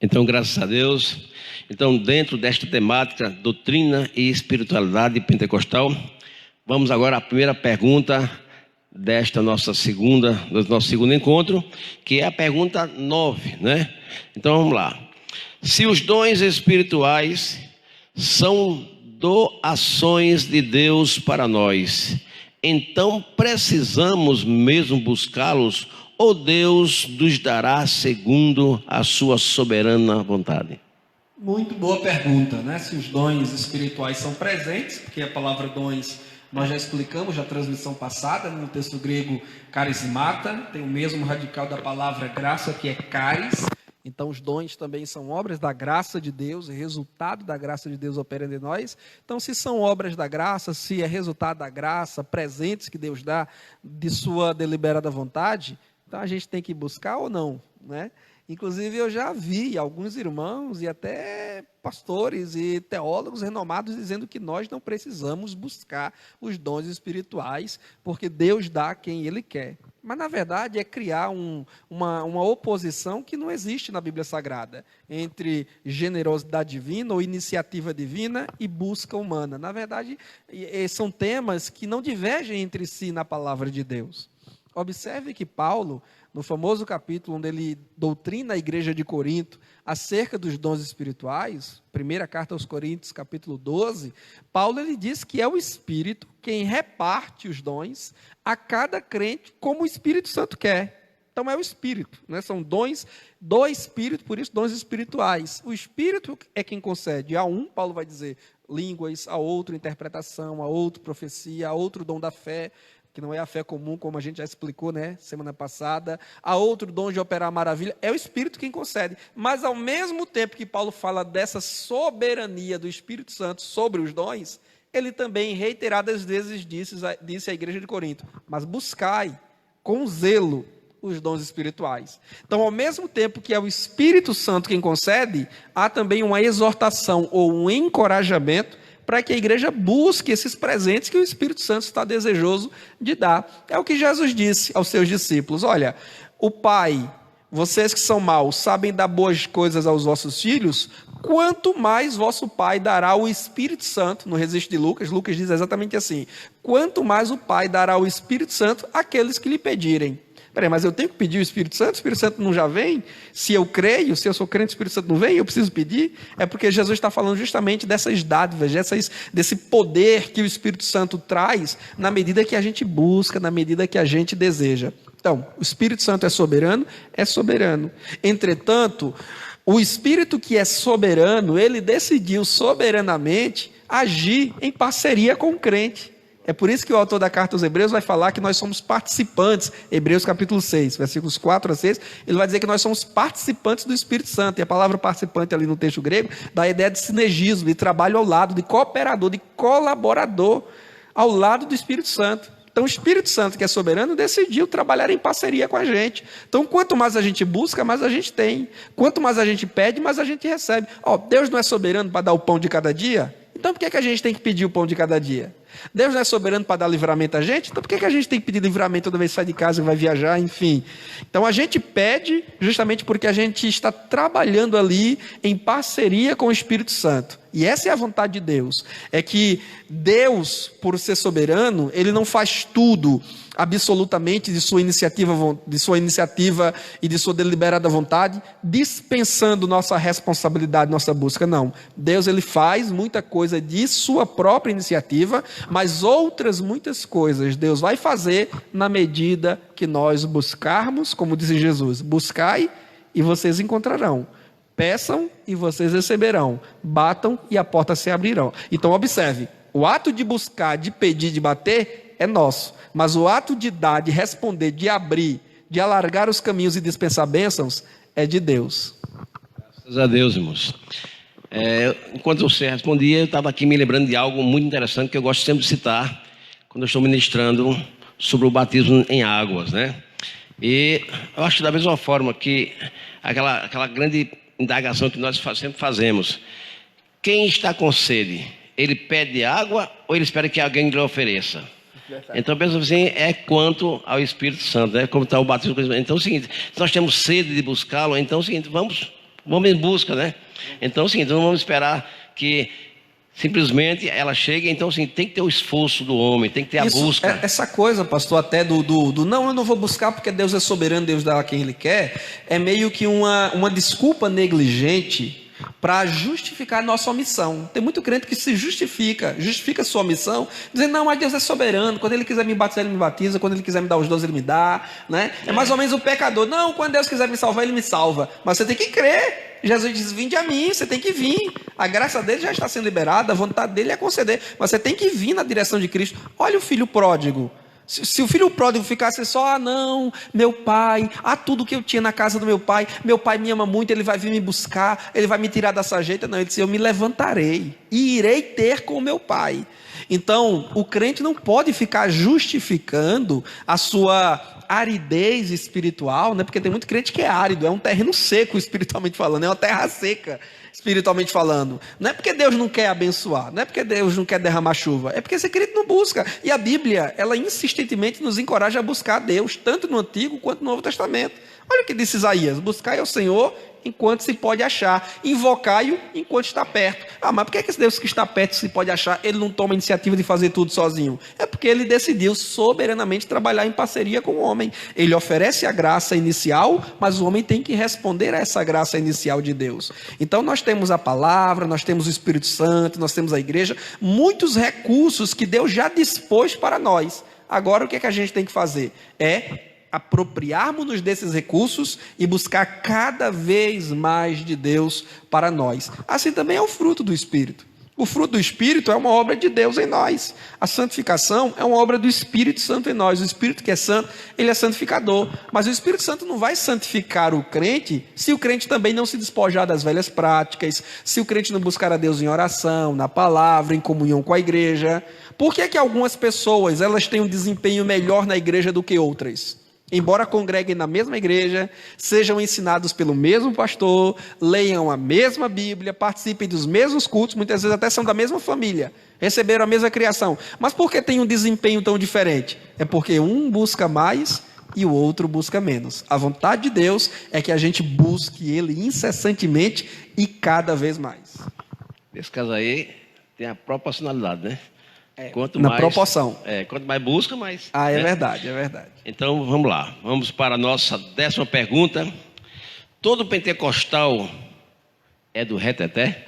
Então, graças a Deus. Então, dentro desta temática, doutrina e espiritualidade pentecostal, vamos agora à primeira pergunta do nosso segundo encontro, que é a pergunta 9, né? Então, vamos lá. Se os dons espirituais são doações de Deus para nós, então precisamos mesmo buscá-los, ou Deus nos dará segundo a sua soberana vontade? Muito boa pergunta, né? Se os dons espirituais são presentes, porque a palavra dons nós já explicamos na transmissão passada, no texto grego carismata, tem o mesmo radical da palavra graça, que é caris. Então os dons também são obras da graça de Deus, resultado da graça de Deus operando em nós. Então, se são obras da graça, se é resultado da graça, presentes que Deus dá de sua deliberada vontade, então a gente tem que buscar ou não, né? Inclusive eu já vi alguns irmãos e até pastores e teólogos renomados dizendo que nós não precisamos buscar os dons espirituais, porque Deus dá a quem Ele quer. Mas na verdade é criar uma oposição que não existe na Bíblia Sagrada, entre generosidade divina ou iniciativa divina e busca humana. Na verdade são temas que não divergem entre si na palavra de Deus. Observe que Paulo, no famoso capítulo onde ele doutrina a igreja de Corinto acerca dos dons espirituais, primeira carta aos Coríntios, capítulo 12, Paulo ele diz que é o Espírito quem reparte os dons a cada crente como o Espírito Santo quer. Então é o Espírito, né? São dons do Espírito, por isso dons espirituais. O Espírito é quem concede a um, Paulo vai dizer, línguas, a outro interpretação, a outro profecia, a outro dom da fé, que não é a fé comum, como a gente já explicou, né, semana passada. Há outro dom de operar maravilha, é o Espírito quem concede. Mas ao mesmo tempo que Paulo fala dessa soberania do Espírito Santo sobre os dons, ele também reiteradas vezes disse à igreja de Corinto, mas buscai com zelo os dons espirituais. Então, ao mesmo tempo que é o Espírito Santo quem concede, há também uma exortação ou um encorajamento para que a igreja busque esses presentes que o Espírito Santo está desejoso de dar. É o que Jesus disse aos seus discípulos: olha, o Pai, vocês que são maus, sabem dar boas coisas aos vossos filhos, quanto mais vosso Pai dará o Espírito Santo, no registro de Lucas, Lucas diz exatamente assim, quanto mais o Pai dará o Espírito Santo àqueles que lhe pedirem. Peraí, mas eu tenho que pedir o Espírito Santo não já vem? Se eu creio, se eu sou crente, o Espírito Santo não vem, eu preciso pedir? É porque Jesus está falando justamente dessas dádivas, desse poder que o Espírito Santo traz, na medida que a gente busca, na medida que a gente deseja. Então, o Espírito Santo é soberano? É soberano. Entretanto, o Espírito que é soberano, ele decidiu soberanamente agir em parceria com o crente. É por isso que o autor da carta aos Hebreus vai falar que nós somos participantes, Hebreus capítulo 6, versículos 4 a 6, ele vai dizer que nós somos participantes do Espírito Santo, e a palavra participante ali no texto grego dá a ideia de sinergismo, de trabalho ao lado, de cooperador, de colaborador ao lado do Espírito Santo. Então o Espírito Santo, que é soberano, decidiu trabalhar em parceria com a gente. Então quanto mais a gente busca, mais a gente tem. Quanto mais a gente pede, mais a gente recebe. Deus não é soberano para dar o pão de cada dia? Então por que a gente tem que pedir o pão de cada dia? Deus não é soberano para dar livramento a gente? Então por que a gente tem que pedir livramento toda vez que sai de casa e vai viajar, enfim? Então a gente pede justamente porque a gente está trabalhando ali em parceria com o Espírito Santo. E essa é a vontade de Deus. É que Deus, por ser soberano, Ele não faz tudo absolutamente de sua iniciativa e de sua deliberada vontade, dispensando nossa responsabilidade, nossa busca. Não. Deus ele faz muita coisa de sua própria iniciativa, mas outras muitas coisas Deus vai fazer na medida que nós buscarmos, como disse Jesus, buscai e vocês encontrarão. Peçam e vocês receberão. Batam e a porta se abrirá. Então observe, o ato de buscar, de pedir, de bater é nosso. Mas o ato de dar, de responder, de abrir, de alargar os caminhos e dispensar bênçãos é de Deus. Graças a Deus, irmãos. Enquanto você respondia, eu estava aqui me lembrando de algo muito interessante que eu gosto sempre de citar quando eu estou ministrando sobre o batismo em águas, né? E eu acho que da mesma forma que aquela grande indagação que nós sempre fazemos: quem está com sede, ele pede água ou ele espera que alguém lhe ofereça? Então, pensa assim, é quanto ao Espírito Santo, né? Como está o batismo. Então é o seguinte, se nós temos sede de buscá-lo, então é o seguinte, vamos Vamos em busca, né? Então, sim, então não vamos esperar que simplesmente ela chegue. Então, sim, tem que ter o esforço do homem, tem que ter a busca. Essa coisa, pastor, até não, eu não vou buscar porque Deus é soberano, Deus dá a quem Ele quer, é meio que uma desculpa negligente para justificar a nossa omissão. Tem muito crente que se justifica a sua omissão, dizendo, não, mas Deus é soberano, quando Ele quiser me batizar, Ele me batiza, quando Ele quiser me dar os dons, Ele me dá, né? É mais ou menos o pecador, não, quando Deus quiser me salvar, Ele me salva, mas você tem que crer. Jesus diz, vinde a mim, você tem que vir, a graça dele já está sendo liberada, a vontade dele é conceder, mas você tem que vir na direção de Cristo. Olha o filho pródigo. Se o filho pródigo ficasse só, não, meu pai, tudo que eu tinha na casa do meu pai me ama muito, ele vai vir me buscar, ele vai me tirar dessa jeita. Não, ele disse, eu me levantarei e irei ter com o meu pai. Então, o crente não pode ficar justificando a sua aridez espiritual, né? Porque tem muito crente que é árido, é um terreno seco espiritualmente falando, é uma terra seca espiritualmente falando. Não é porque Deus não quer abençoar, não é porque Deus não quer derramar chuva, é porque esse crente não busca. E a Bíblia, ela insistentemente nos encoraja a buscar a Deus, tanto no Antigo quanto no Novo Testamento. Olha o que disse Isaías, buscai ao Senhor enquanto se pode achar, invocai-o enquanto está perto. Mas por que esse Deus que está perto se pode achar, ele não toma a iniciativa de fazer tudo sozinho? É porque ele decidiu soberanamente trabalhar em parceria com o homem. Ele oferece a graça inicial, mas o homem tem que responder a essa graça inicial de Deus. Então nós temos a palavra, nós temos o Espírito Santo, nós temos a igreja, muitos recursos que Deus já dispôs para nós. Agora o que é que a gente tem que fazer? Apropriarmos-nos desses recursos e buscar cada vez mais de Deus para nós. Assim também é o fruto do Espírito. O fruto do Espírito é uma obra de Deus em nós. A santificação é uma obra do Espírito Santo em nós. O Espírito que é santo, ele é santificador. Mas o Espírito Santo não vai santificar o crente se o crente também não se despojar das velhas práticas, se o crente não buscar a Deus em oração, na palavra, em comunhão com a igreja. Por que algumas pessoas elas têm um desempenho melhor na igreja do que outras? Embora congreguem na mesma igreja, sejam ensinados pelo mesmo pastor, leiam a mesma Bíblia, participem dos mesmos cultos, muitas vezes até são da mesma família, receberam a mesma criação. Mas por que tem um desempenho tão diferente? É porque um busca mais e o outro busca menos. A vontade de Deus é que a gente busque Ele incessantemente e cada vez mais. Nesse caso aí, tem a proporcionalidade, né? Proporção. Quanto mais busca, mais. É verdade, é verdade. Então, vamos lá. Vamos para a nossa 10ª pergunta. Todo pentecostal é do reteté?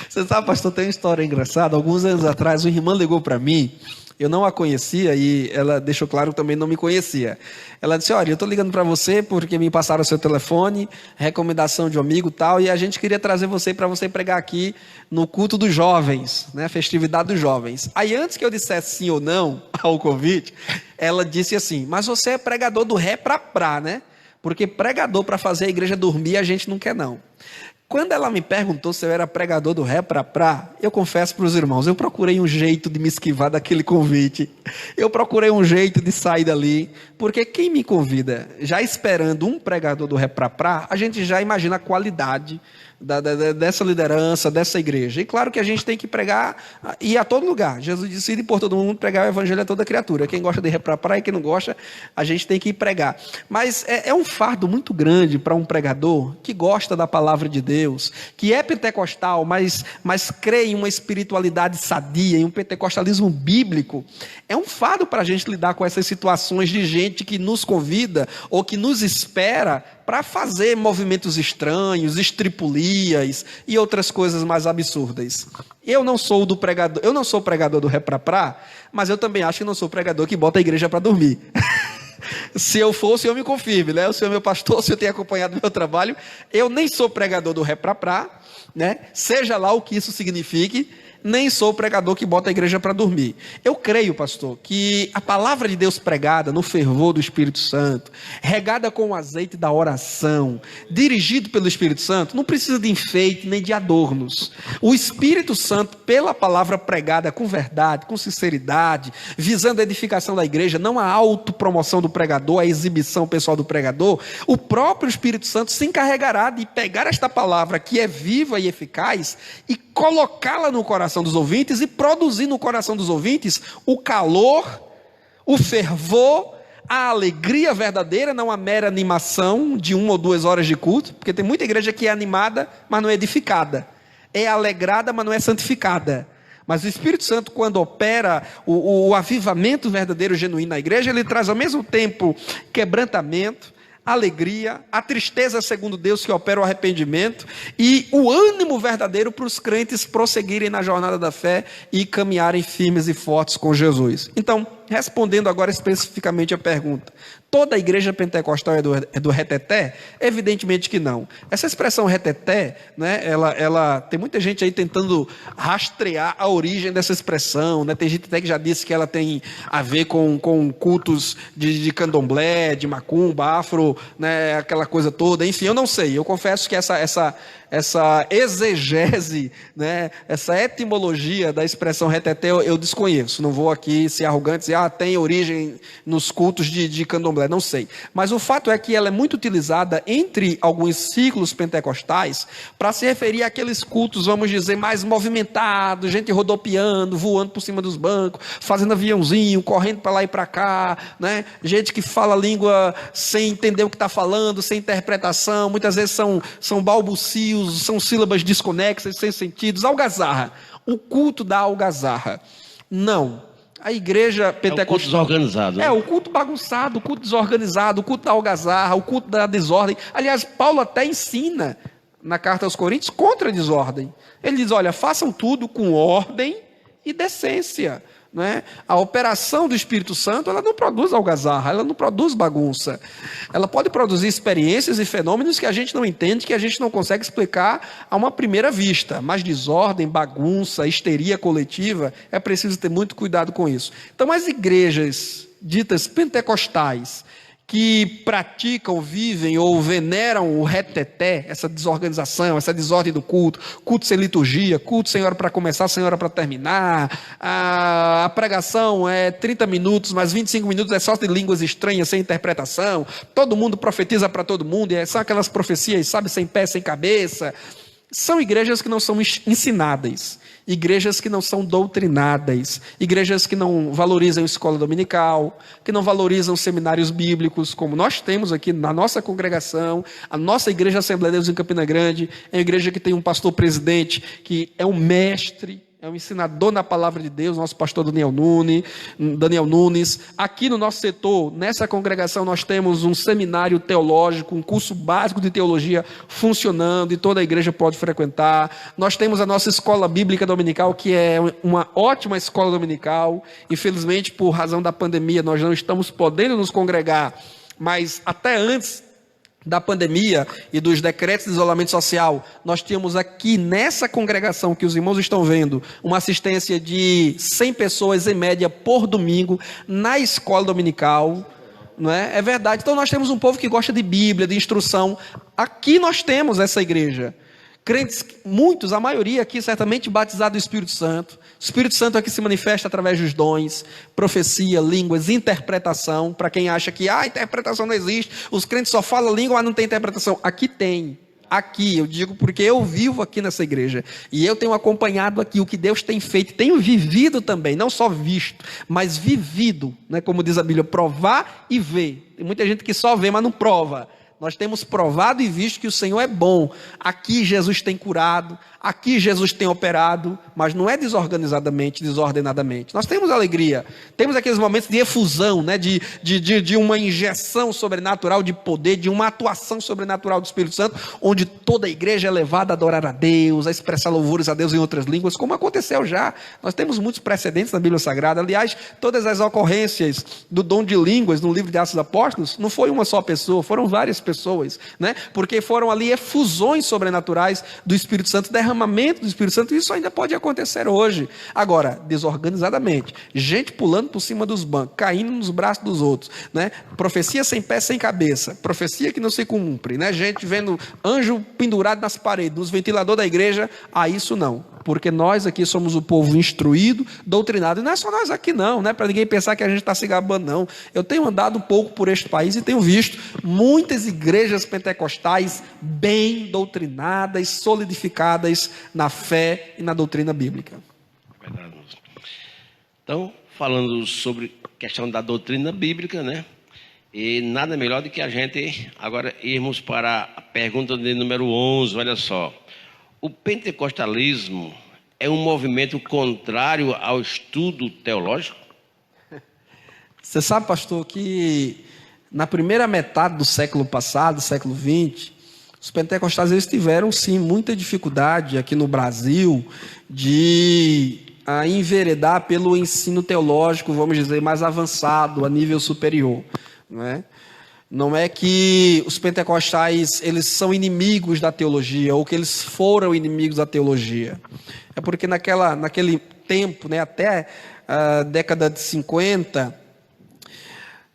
Você sabe, pastor, tem uma história engraçada. Alguns anos atrás, uma irmã ligou para mim. Eu não a conhecia e ela deixou claro que também não me conhecia. Ela disse, olha, eu estou ligando para você porque me passaram o seu telefone, recomendação de um amigo e tal, e a gente queria trazer você para você pregar aqui no culto dos jovens, né, festividade dos jovens. Aí antes que eu dissesse sim ou não ao convite, ela disse assim, mas você é pregador do ré para prá, né? Porque pregador para fazer a igreja dormir a gente não quer não. Quando ela me perguntou se eu era pregador do ré para prá, eu confesso para os irmãos, eu procurei um jeito de me esquivar daquele convite. Eu procurei um jeito de sair dali, porque quem me convida, já esperando um pregador do ré para prá, a gente já imagina a qualidade dessa liderança, dessa igreja. E claro que a gente tem que pregar e ir a todo lugar. Jesus disse, ir por todo mundo, pregar o evangelho a toda criatura. Quem gosta de ré para prá e quem não gosta, a gente tem que ir pregar. Mas é um fardo muito grande para um pregador que gosta da palavra de Deus, que é pentecostal, mas crê em uma espiritualidade sadia, em um pentecostalismo bíblico. É um fardo para a gente lidar com essas situações de gente que nos convida ou que nos espera para fazer movimentos estranhos, estripulias e outras coisas mais absurdas. Eu não sou pregador do ré para prá, mas eu também acho que não sou pregador que bota a igreja para dormir. Se eu for, o senhor me confirme, né? O senhor é meu pastor, o senhor tem acompanhado meu trabalho. Eu nem sou pregador do ré para prá, né? Seja lá o que isso signifique, nem sou pregador que bota a igreja para dormir. Eu creio, pastor, que a palavra de Deus pregada no fervor do Espírito Santo, regada com o azeite da oração, dirigido pelo Espírito Santo, não precisa de enfeite nem de adornos. O Espírito Santo, pela palavra pregada com verdade, com sinceridade, visando a edificação da igreja, não a autopromoção do pregador, a exibição pessoal do pregador, o próprio Espírito Santo se encarregará de pegar esta palavra que é viva e eficaz e colocá-la no coração dos ouvintes e produzir no coração dos ouvintes o calor, o fervor, a alegria verdadeira, não a mera animação de 1 ou 2 horas de culto, porque tem muita igreja que é animada, mas não é edificada, é alegrada, mas não é santificada. Mas o Espírito Santo, quando opera o avivamento verdadeiro, genuíno na igreja, ele traz ao mesmo tempo quebrantamento, alegria, a tristeza segundo Deus que opera o arrependimento e o ânimo verdadeiro para os crentes prosseguirem na jornada da fé e caminharem firmes e fortes com Jesus. Então, respondendo agora especificamente a pergunta, toda a igreja pentecostal é do reteté? Evidentemente que não. Essa expressão reteté, né, ela tem muita gente aí tentando rastrear a origem dessa expressão, né? Tem gente até que já disse que ela tem a ver com cultos de candomblé, de macumba, afro, né, aquela coisa toda. Enfim, eu não sei. Eu confesso que essa exegese, né, essa etimologia da expressão reteté eu desconheço. Não vou aqui ser arrogante e dizer, tem origem nos cultos de candomblé, não sei. Mas o fato é que ela é muito utilizada entre alguns ciclos pentecostais para se referir àqueles cultos, vamos dizer, mais movimentados, gente rodopiando, voando por cima dos bancos, fazendo aviãozinho, correndo para lá e para cá, né? Gente que fala língua sem entender o que está falando, sem interpretação, muitas vezes são balbucios, são sílabas desconexas, sem sentidos, algazarra. O culto da algazarra. Não. A igreja pentecostal... É o culto desorganizado. Né? O culto bagunçado, o culto desorganizado, o culto da algazarra, o culto da desordem. Aliás, Paulo até ensina na carta aos Coríntios contra a desordem. Ele diz, olha, façam tudo com ordem e decência. Né? A operação do Espírito Santo, ela não produz algazarra, ela não produz bagunça. Ela pode produzir experiências e fenômenos que a gente não entende, que a gente não consegue explicar a uma primeira vista. Mas desordem, bagunça, histeria coletiva, é preciso ter muito cuidado com isso. Então, as igrejas ditas pentecostais, que praticam, vivem ou veneram o reteté, essa desorganização, essa desordem do culto, culto sem liturgia, culto sem hora para começar, sem hora para terminar, a pregação é 30 minutos, mas 25 minutos é só de línguas estranhas, sem interpretação, todo mundo profetiza para todo mundo, e são aquelas profecias, sabe, sem pé, sem cabeça. São igrejas que não são ensinadas, igrejas que não são doutrinadas, igrejas que não valorizam escola dominical, que não valorizam seminários bíblicos, como nós temos aqui na nossa congregação. A nossa igreja Assembleia de Deus em Campina Grande é uma igreja que tem um pastor presidente que é um mestre, é um ensinador na palavra de Deus, nosso pastor Daniel Nunes. Aqui no nosso setor, nessa congregação, nós temos um seminário teológico, um curso básico de teologia funcionando, e toda a igreja pode frequentar. Nós temos a nossa escola bíblica dominical, que é uma ótima escola dominical. Infelizmente, por razão da pandemia, nós não estamos podendo nos congregar, mas até antes da pandemia e dos decretos de isolamento social, nós tínhamos aqui nessa congregação que os irmãos estão vendo, uma assistência de 100 pessoas em média por domingo na escola dominical, não é? É verdade. Então nós temos um povo que gosta de Bíblia, de instrução. Aqui nós temos essa igreja. Crentes, muitos, a maioria aqui certamente batizado do Espírito Santo. O Espírito Santo aqui se manifesta através dos dons, profecia, línguas, interpretação. Para quem acha que interpretação não existe, os crentes só falam língua, mas não tem interpretação. Aqui tem. Aqui, eu digo porque eu vivo aqui nessa igreja. E eu tenho acompanhado aqui o que Deus tem feito. Tenho vivido também, não só visto, mas vivido. Né? Como diz a Bíblia, provar e ver. Tem muita gente que só vê, mas não prova. Nós temos provado e visto que o Senhor é bom. Aqui Jesus tem curado, aqui Jesus tem operado, mas não é desorganizadamente, desordenadamente. Nós temos alegria, temos aqueles momentos de efusão, né? de uma injeção sobrenatural de poder, de uma atuação sobrenatural do Espírito Santo, onde toda a igreja é levada a adorar a Deus, a expressar louvores a Deus em outras línguas, como aconteceu já. Nós temos muitos precedentes na Bíblia Sagrada. Aliás, todas as ocorrências do dom de línguas no livro de Atos dos Apóstolos, não foi uma só pessoa, foram várias pessoas, né? Porque foram ali efusões sobrenaturais do Espírito Santo, derramamento do Espírito Santo, e isso ainda pode acontecer hoje. Agora, desorganizadamente, gente pulando por cima dos bancos, caindo nos braços dos outros, né? Profecia sem pé, sem cabeça, profecia que não se cumpre, né? Gente vendo anjo pendurado nas paredes, nos ventiladores da igreja, isso não, porque nós aqui somos o povo instruído, doutrinado, e não é só nós aqui não, né? Para ninguém pensar que a gente está se gabando, não. Eu tenho andado um pouco por este país e tenho visto muitas igrejas pentecostais bem doutrinadas, solidificadas na fé e na doutrina bíblica. Então, falando sobre a questão da doutrina bíblica, né? E nada melhor do que a gente agora irmos para a pergunta de número 11, olha só. O pentecostalismo é um movimento contrário ao estudo teológico? Você sabe, pastor, que na primeira metade do século passado, século XX, os pentecostais eles tiveram, sim, muita dificuldade aqui no Brasil de enveredar pelo ensino teológico, vamos dizer, mais avançado, a nível superior. Não é que os pentecostais eles são inimigos da teologia, ou que eles foram inimigos da teologia. É porque naquele tempo, até a década de 50,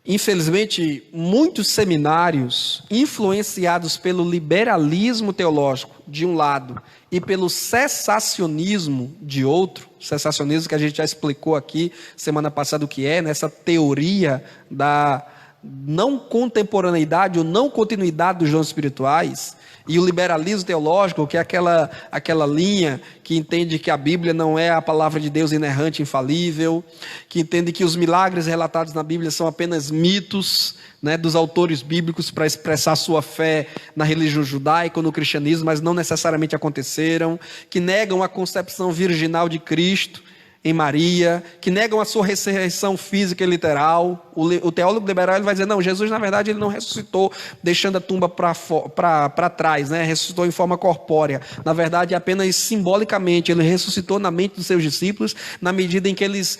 infelizmente, muitos seminários influenciados pelo liberalismo teológico, de um lado, e pelo cessacionismo, de outro, cessacionismo que a gente já explicou aqui semana passada o que é, nessa teoria da não contemporaneidade ou não continuidade dos dons espirituais, e o liberalismo teológico, que é aquela linha que entende que a Bíblia não é a palavra de Deus inerrante, infalível, que entende que os milagres relatados na Bíblia são apenas mitos, dos autores bíblicos para expressar sua fé na religião judaica ou no cristianismo, mas não necessariamente aconteceram, que negam a concepção virginal de Cristo em Maria, que negam a sua ressurreição física e literal. O teólogo liberal ele vai dizer, não, Jesus na verdade ele não ressuscitou deixando a tumba para trás, ressuscitou em forma corpórea. Na verdade, apenas simbolicamente, ele ressuscitou na mente dos seus discípulos, na medida em que eles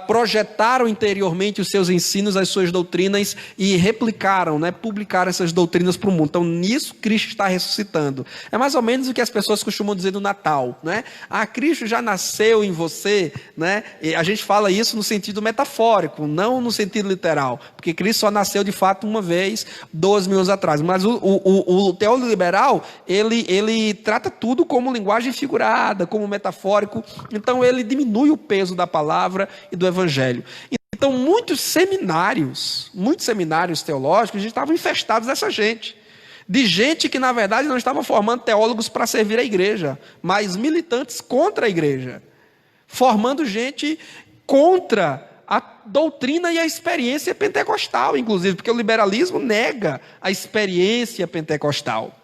projetaram interiormente os seus ensinos, as suas doutrinas, e replicaram, publicaram essas doutrinas para o mundo. Então, nisso Cristo está ressuscitando. É mais ou menos o que as pessoas costumam dizer no Natal, Cristo já nasceu em você, E a gente fala isso no sentido metafórico, não no sentido literal, porque Cristo só nasceu de fato uma vez, 2000 anos atrás. Mas o teólogo liberal, ele trata tudo como linguagem figurada, como metafórico, então ele diminui o peso da palavra e do evangelho. Então muitos seminários teológicos estavam infestados dessa gente. De gente que na verdade não estava formando teólogos para servir a igreja, mas militantes contra a igreja. Formando gente contra a doutrina e a experiência pentecostal, inclusive, porque o liberalismo nega a experiência pentecostal.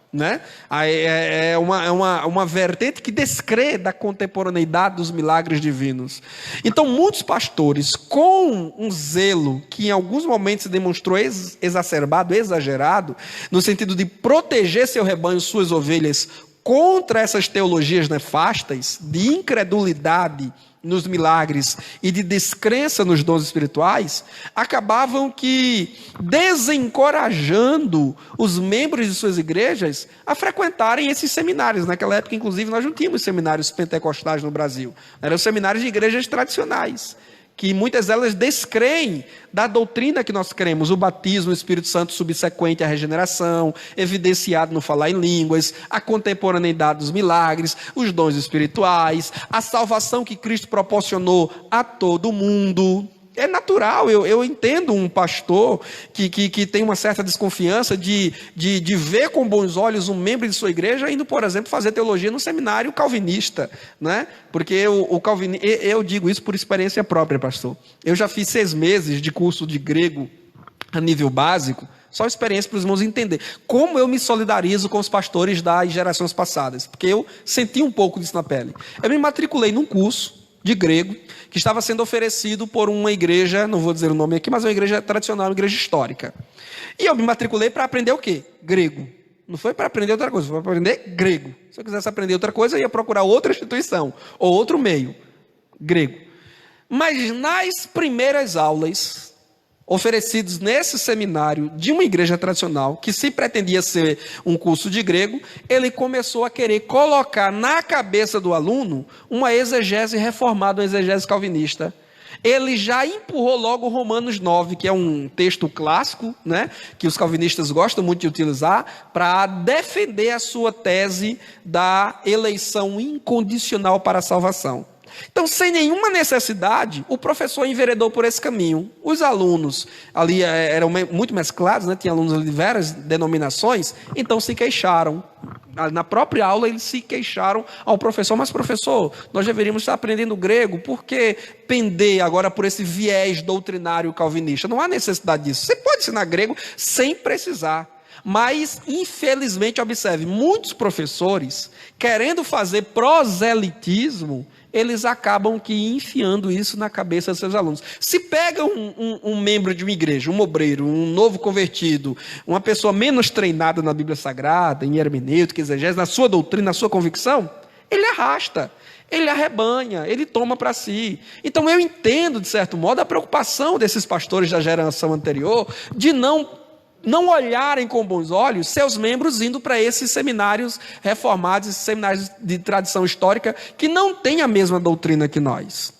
É uma vertente que descrê da contemporaneidade dos milagres divinos. Então, muitos pastores, com um zelo que em alguns momentos se demonstrou exacerbado, exagerado, no sentido de proteger seu rebanho, suas ovelhas, contra essas teologias nefastas, de incredulidade nos milagres e de descrença nos dons espirituais, acabavam que desencorajando os membros de suas igrejas a frequentarem esses seminários. Naquela época, inclusive, nós não tínhamos seminários pentecostais no Brasil. Eram seminários de igrejas tradicionais, que muitas delas descreem da doutrina que nós cremos, o batismo, o Espírito Santo subsequente à regeneração, evidenciado no falar em línguas, a contemporaneidade dos milagres, os dons espirituais, a salvação que Cristo proporcionou a todo mundo. É natural, eu entendo um pastor que tem uma certa desconfiança de ver com bons olhos um membro de sua igreja indo, por exemplo, fazer teologia no seminário calvinista, Porque o calvinismo, eu digo isso por experiência própria, pastor. Eu já fiz 6 meses de curso de grego a nível básico, só experiência para os irmãos entenderem como eu me solidarizo com os pastores das gerações passadas, porque eu senti um pouco disso na pele. Eu me matriculei num curso de grego, que estava sendo oferecido por uma igreja, não vou dizer o nome aqui, mas uma igreja tradicional, uma igreja histórica. E eu me matriculei para aprender o quê? Grego. Não foi para aprender outra coisa, foi para aprender grego. Se eu quisesse aprender outra coisa, eu ia procurar outra instituição, ou outro meio, grego. Mas nas primeiras aulas oferecidos nesse seminário de uma igreja tradicional, que se pretendia ser um curso de grego, ele começou a querer colocar na cabeça do aluno uma exegese reformada, uma exegese calvinista. Ele já empurrou logo Romanos 9, que é um texto clássico, que os calvinistas gostam muito de utilizar, para defender a sua tese da eleição incondicional para a salvação. Então, sem nenhuma necessidade, o professor enveredou por esse caminho. Os alunos ali eram muito mesclados, tinha alunos de várias denominações, então se queixaram. na própria aula eles se queixaram ao professor, mas professor, nós deveríamos estar aprendendo grego, por que pender agora por esse viés doutrinário calvinista? Não há necessidade disso, você pode ensinar grego sem precisar. Mas, infelizmente, observe, muitos professores, querendo fazer proselitismo, eles acabam que enfiando isso na cabeça dos seus alunos. Se pega um membro de uma igreja, um obreiro, um novo convertido, uma pessoa menos treinada na Bíblia Sagrada, em hermenêutica, exegese, na sua doutrina, na sua convicção, ele arrasta, ele arrebanha, ele toma para si. Então eu entendo, de certo modo, a preocupação desses pastores da geração anterior de não olharem com bons olhos seus membros indo para esses seminários reformados, esses seminários de tradição histórica, que não têm a mesma doutrina que nós,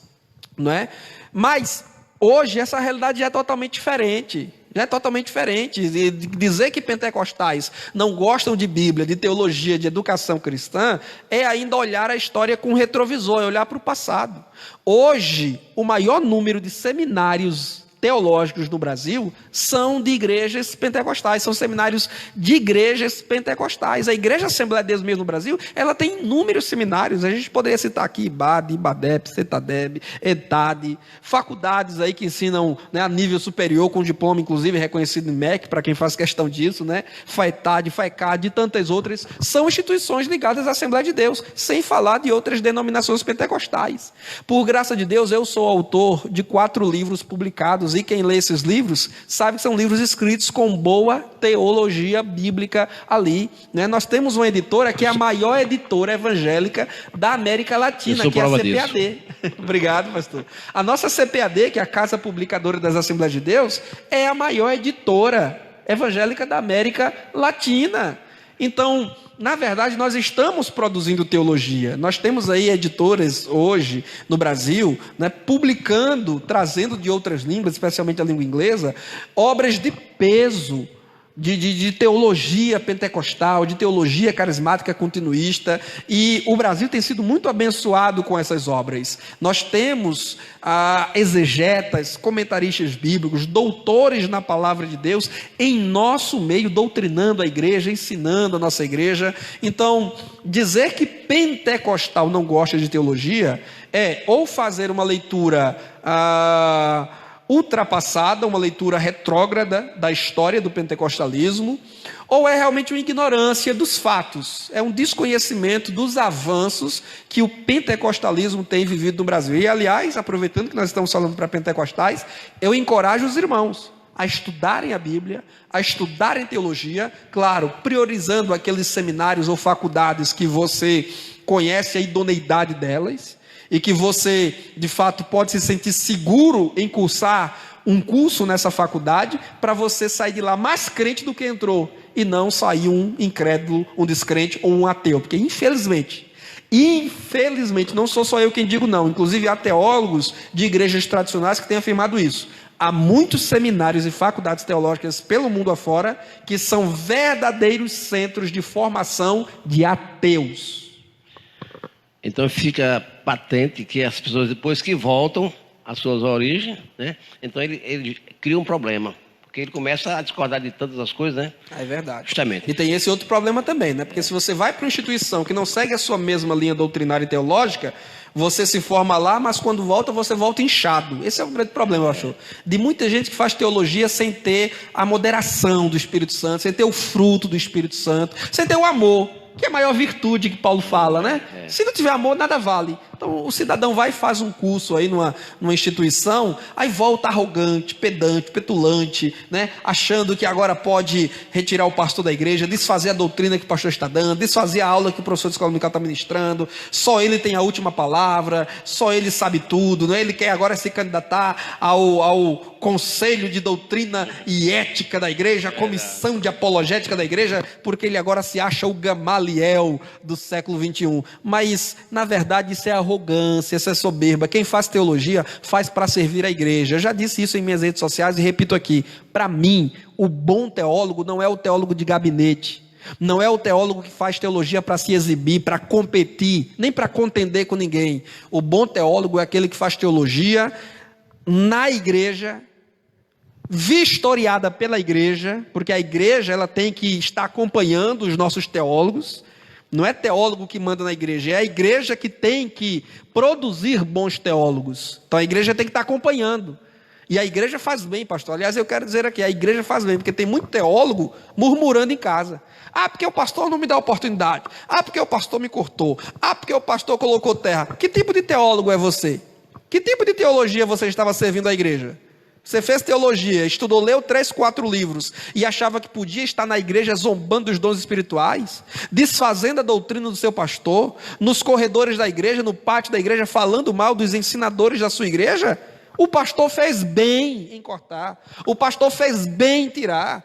não é? Mas hoje essa realidade já é totalmente diferente. Já é totalmente diferente. E dizer que pentecostais não gostam de Bíblia, de teologia, de educação cristã, é ainda olhar a história com retrovisor, é olhar para o passado. Hoje, o maior número de seminários teológicos no Brasil são de igrejas pentecostais, são seminários de igrejas pentecostais. A Igreja Assembleia de Deus mesmo no Brasil, ela tem inúmeros seminários, a gente poderia citar aqui IBAD, IBADEP, CETADEB, ETAD, faculdades aí que ensinam, né, a nível superior, com diploma inclusive reconhecido em MEC, para quem faz questão disso, né, FAETAD, FAECAD e tantas outras, são instituições ligadas à Assembleia de Deus, sem falar de outras denominações pentecostais. Por graça de Deus, eu sou autor de 4 livros publicados, e quem lê esses livros sabe que são livros escritos com boa teologia bíblica ali, né? Nós temos uma editora que é a maior editora evangélica da América Latina, que é a CPAD. Obrigado, pastor. A nossa CPAD, que é a Casa Publicadora das Assembleias de Deus, é a maior editora evangélica da América Latina. Então, na verdade, nós estamos produzindo teologia. Nós temos aí editoras hoje no Brasil, né, publicando, trazendo de outras línguas, especialmente a língua inglesa, obras de peso, de teologia pentecostal, de teologia carismática continuista, e o Brasil tem sido muito abençoado com essas obras. Nós temos exegetas, comentaristas bíblicos, doutores na palavra de Deus, em nosso meio, doutrinando a igreja, ensinando a nossa igreja. Então, dizer que pentecostal não gosta de teologia é ou fazer uma leitura ultrapassada, uma leitura retrógrada da história do pentecostalismo, ou é realmente uma ignorância dos fatos, é um desconhecimento dos avanços que o pentecostalismo tem vivido no Brasil. E, aliás, aproveitando que nós estamos falando para pentecostais, eu encorajo os irmãos a estudarem a Bíblia, a estudarem teologia, claro, priorizando aqueles seminários ou faculdades que você conhece a idoneidade delas, e que você, de fato, pode se sentir seguro em cursar um curso nessa faculdade, para você sair de lá mais crente do que entrou, e não sair um incrédulo, um descrente ou um ateu. Porque, infelizmente, não sou só eu quem digo não, inclusive há teólogos de igrejas tradicionais que têm afirmado isso. Há muitos seminários e faculdades teológicas pelo mundo afora que são verdadeiros centros de formação de ateus. Então fica patente que as pessoas, depois que voltam às suas origens, né, então ele cria um problema, porque ele começa a discordar de tantas as coisas, né? É verdade. Justamente. E tem esse outro problema também, né? Porque se você vai para uma instituição que não segue a sua mesma linha doutrinária e teológica, você se forma lá, mas quando volta, você volta inchado. Esse é o grande problema, eu acho, de muita gente que faz teologia sem ter a moderação do Espírito Santo, sem ter o fruto do Espírito Santo, sem ter o amor, que é a maior virtude que Paulo fala, né? Se não tiver amor, nada vale. Então o cidadão vai e faz um curso aí numa instituição, aí volta arrogante, pedante, petulante, né? Achando que agora pode retirar o pastor da igreja, desfazer a doutrina que o pastor está dando, desfazer a aula que o professor de escola dominical está ministrando, só ele tem a última palavra, só ele sabe tudo, né? Ele quer agora se candidatar ao conselho de doutrina e ética da igreja, a comissão de apologética da igreja, porque ele agora se acha o Gamaliel do século 21. Mas, na verdade, isso é arrogância, isso é soberba. Quem faz teologia faz para servir a igreja. Eu já disse isso em minhas redes sociais e repito aqui. Para mim, o bom teólogo não é o teólogo de gabinete. Não é o teólogo que faz teologia para se exibir, para competir, nem para contender com ninguém. O bom teólogo é aquele que faz teologia na igreja, vistoriada pela igreja, porque a igreja ela tem que estar acompanhando os nossos teólogos, Não é teólogo que manda na igreja, é a igreja que tem que produzir bons teólogos. Então a igreja tem que estar acompanhando. E a igreja faz bem, pastor. Aliás, eu quero dizer aqui, a igreja faz bem, porque tem muito teólogo murmurando em casa. Ah, porque o pastor não me dá oportunidade. Ah, porque o pastor me cortou. Ah, porque o pastor colocou terra. Que tipo de teólogo é você? Que tipo de teologia você estava servindo à igreja? Você fez teologia, estudou, leu 3, 4 livros e achava que podia estar na igreja zombando dos dons espirituais, desfazendo a doutrina do seu pastor, nos corredores da igreja, no pátio da igreja, falando mal dos ensinadores da sua igreja? O pastor fez bem em cortar, o pastor fez bem em tirar.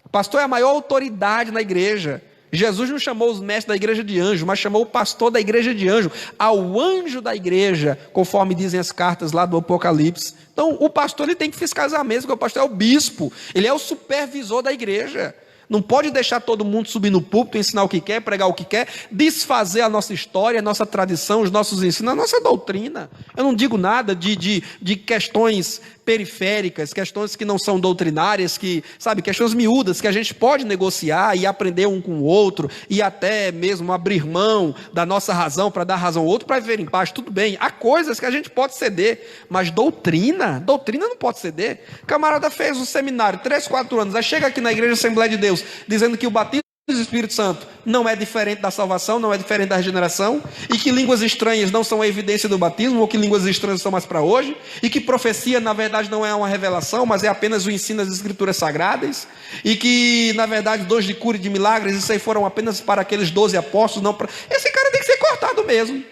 O pastor é a maior autoridade na igreja. Jesus não chamou os mestres da igreja de anjo, mas chamou o pastor da igreja de anjo, ao anjo da igreja, conforme dizem as cartas lá do Apocalipse. Então o pastor ele tem que fiscalizar mesmo, porque o pastor é o bispo, ele é o supervisor da igreja. Não pode deixar todo mundo subir no púlpito, ensinar o que quer, pregar o que quer, desfazer a nossa história, a nossa tradição, os nossos ensinos, a nossa doutrina. Eu não digo nada de questões periféricas, questões que não são doutrinárias, questões miúdas que a gente pode negociar e aprender um com o outro, e até mesmo abrir mão da nossa razão para dar razão ao outro, para viver em paz, tudo bem. Há coisas que a gente pode ceder, mas doutrina não pode ceder. O camarada fez um seminário, 3, 4 anos, aí chega aqui na igreja Assembleia de Deus, dizendo que o batismo do Espírito Santo não é diferente da salvação, não é diferente da regeneração, e que línguas estranhas não são a evidência do batismo, ou que línguas estranhas são mais para hoje, e que profecia na verdade não é uma revelação, mas é apenas o ensino das escrituras sagradas, e que na verdade dons de cura e de milagres, isso aí foram apenas para aqueles 12 apóstolos, não para... Esse cara tem que ser cortado mesmo.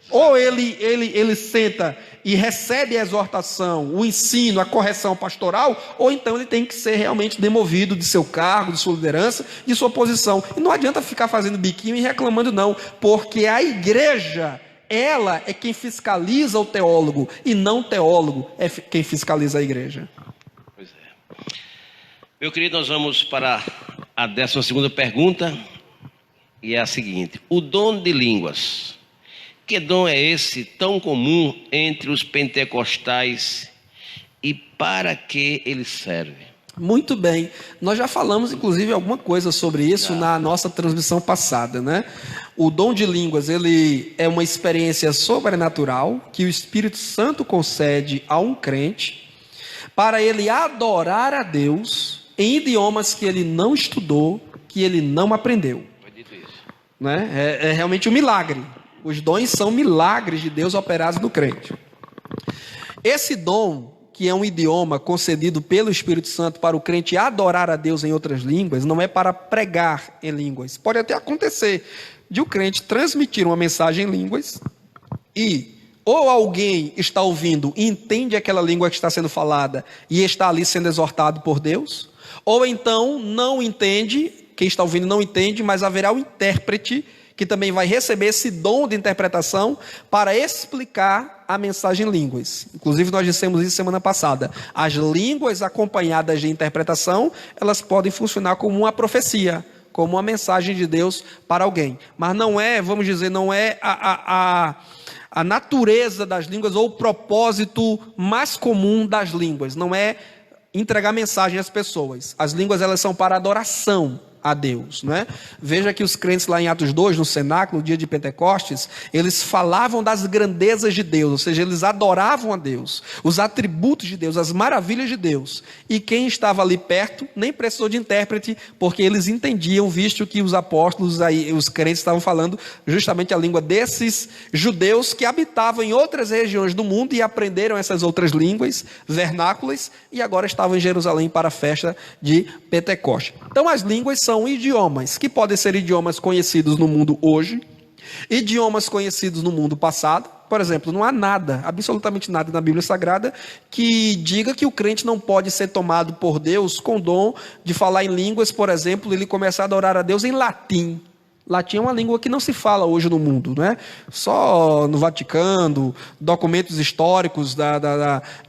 Ou ele senta e recebe a exortação, o ensino, a correção pastoral, ou então ele tem que ser realmente demovido de seu cargo, de sua liderança, de sua posição. E não adianta ficar fazendo biquinho e reclamando não, porque a igreja, ela é quem fiscaliza o teólogo, e não o teólogo é quem fiscaliza a igreja. Pois é. Meu querido, nós vamos para a 12ª pergunta, e é a seguinte: o dom de línguas. Que dom é esse tão comum entre os pentecostais e para que ele serve? Muito bem, nós já falamos inclusive alguma coisa sobre isso na nossa transmissão passada, né? O dom de línguas, ele é uma experiência sobrenatural que o Espírito Santo concede a um crente para ele adorar a Deus em idiomas que ele não estudou, que ele não aprendeu. Foi dito isso. Né? É realmente um milagre. Os dons são milagres de Deus operados no crente. Esse dom, que é um idioma concedido pelo Espírito Santo para o crente adorar a Deus em outras línguas, não é para pregar em línguas. Pode até acontecer de o crente transmitir uma mensagem em línguas e ou alguém está ouvindo e entende aquela língua que está sendo falada e está ali sendo exortado por Deus, ou então não entende, quem está ouvindo não entende, mas haverá um intérprete que também vai receber esse dom de interpretação para explicar a mensagem em línguas. Inclusive nós dissemos isso semana passada. As línguas acompanhadas de interpretação, elas podem funcionar como uma profecia, como uma mensagem de Deus para alguém. Mas não é, vamos dizer, não é a natureza das línguas ou o propósito mais comum das línguas. Não é entregar mensagem às pessoas. As línguas, elas são para adoração a Deus, não é? Veja que os crentes lá em Atos 2, no cenáculo, no dia de Pentecostes, eles falavam das grandezas de Deus, ou seja, eles adoravam a Deus, os atributos de Deus, as maravilhas de Deus, e quem estava ali perto nem precisou de intérprete, porque eles entendiam, visto que os apóstolos, os crentes estavam falando justamente a língua desses judeus que habitavam em outras regiões do mundo e aprenderam essas outras línguas vernáculas e agora estavam em Jerusalém para a festa de Pentecostes. Então as línguas são idiomas, que podem ser idiomas conhecidos no mundo hoje, idiomas conhecidos no mundo passado. Por exemplo, não há nada, absolutamente nada na Bíblia Sagrada que diga que o crente não pode ser tomado por Deus com dom de falar em línguas, por exemplo, ele começar a adorar a Deus em latim. Latim é uma língua que não se fala hoje no mundo, né? Só no Vaticano, documentos históricos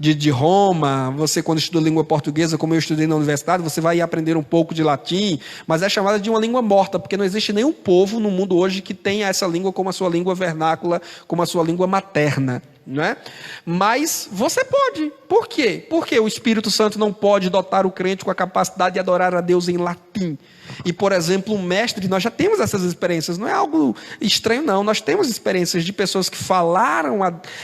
de Roma. Você, quando estuda língua portuguesa, como eu estudei na universidade, você vai aprender um pouco de latim, mas é chamada de uma língua morta, porque não existe nenhum povo no mundo hoje que tenha essa língua como a sua língua vernácula, como a sua língua materna. Não é? Mas você pode. Por quê? Porque o Espírito Santo não pode dotar o crente com a capacidade de adorar a Deus em latim. E, por exemplo, um mestre, nós já temos essas experiências, não é algo estranho, não. Nós temos experiências de pessoas que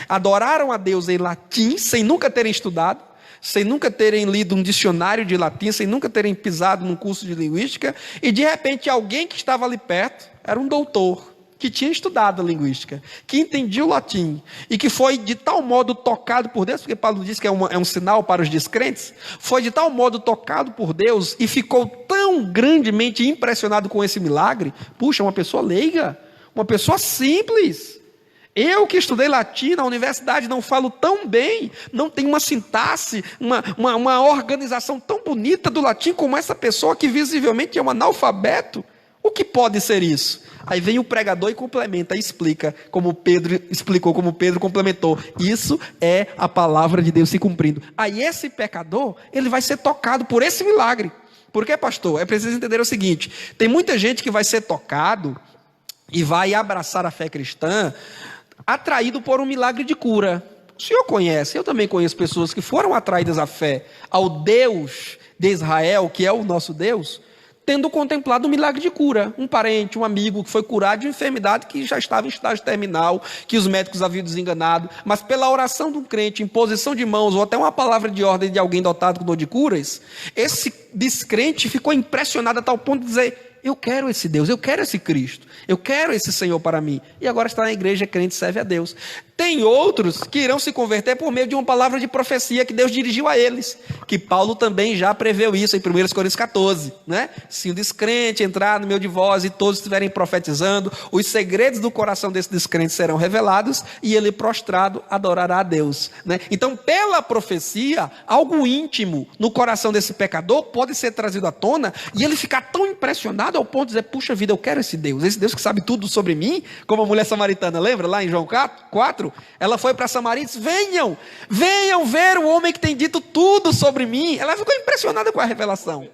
adoraram a Deus em latim, sem nunca terem estudado, sem nunca terem lido um dicionário de latim, sem nunca terem pisado num curso de linguística, e de repente alguém que estava ali perto era um doutor, que tinha estudado a linguística, que entendia o latim, e que foi de tal modo tocado por Deus, porque Paulo diz que é um sinal para os descrentes, foi de tal modo tocado por Deus, e ficou tão grandemente impressionado com esse milagre. Puxa, uma pessoa leiga, uma pessoa simples. Eu que estudei latim na universidade não falo tão bem, não tenho uma sintaxe, uma organização tão bonita do latim como essa pessoa que visivelmente é um analfabeto. O que pode ser isso? Aí vem o pregador e complementa, explica, como Pedro explicou, como Pedro complementou. Isso é a palavra de Deus se cumprindo. Aí esse pecador, ele vai ser tocado por esse milagre. Por quê, pastor? É preciso entender o seguinte: tem muita gente que vai ser tocado e vai abraçar a fé cristã atraído por um milagre de cura. O senhor conhece, eu também conheço pessoas que foram atraídas à fé, ao Deus de Israel, que é o nosso Deus, tendo contemplado um milagre de cura. Um parente, um amigo que foi curado de uma enfermidade que já estava em estágio terminal, que os médicos haviam desenganado, mas pela oração de um crente, imposição de mãos, ou até uma palavra de ordem de alguém dotado com dom de curas, esse descrente ficou impressionado a tal ponto de dizer: eu quero esse Deus, eu quero esse Cristo, eu quero esse Senhor para mim. E agora está na igreja, crente, serve a Deus. Tem outros que irão se converter por meio de uma palavra de profecia que Deus dirigiu a eles, que Paulo também já preveu isso em 1 Coríntios 14, né? Se um descrente entrar no meio de vós e todos estiverem profetizando, os segredos do coração desse descrente serão revelados e ele prostrado adorará a Deus, né? Então, pela profecia, algo íntimo no coração desse pecador pode ser trazido à tona e ele ficar tão impressionado ao ponto de dizer: puxa vida, eu quero esse Deus que sabe tudo sobre mim, como a mulher samaritana, lembra lá em João 4? Ela foi para Samaria e disse: venham ver o homem que tem dito tudo sobre mim. Ela ficou impressionada com a revelação.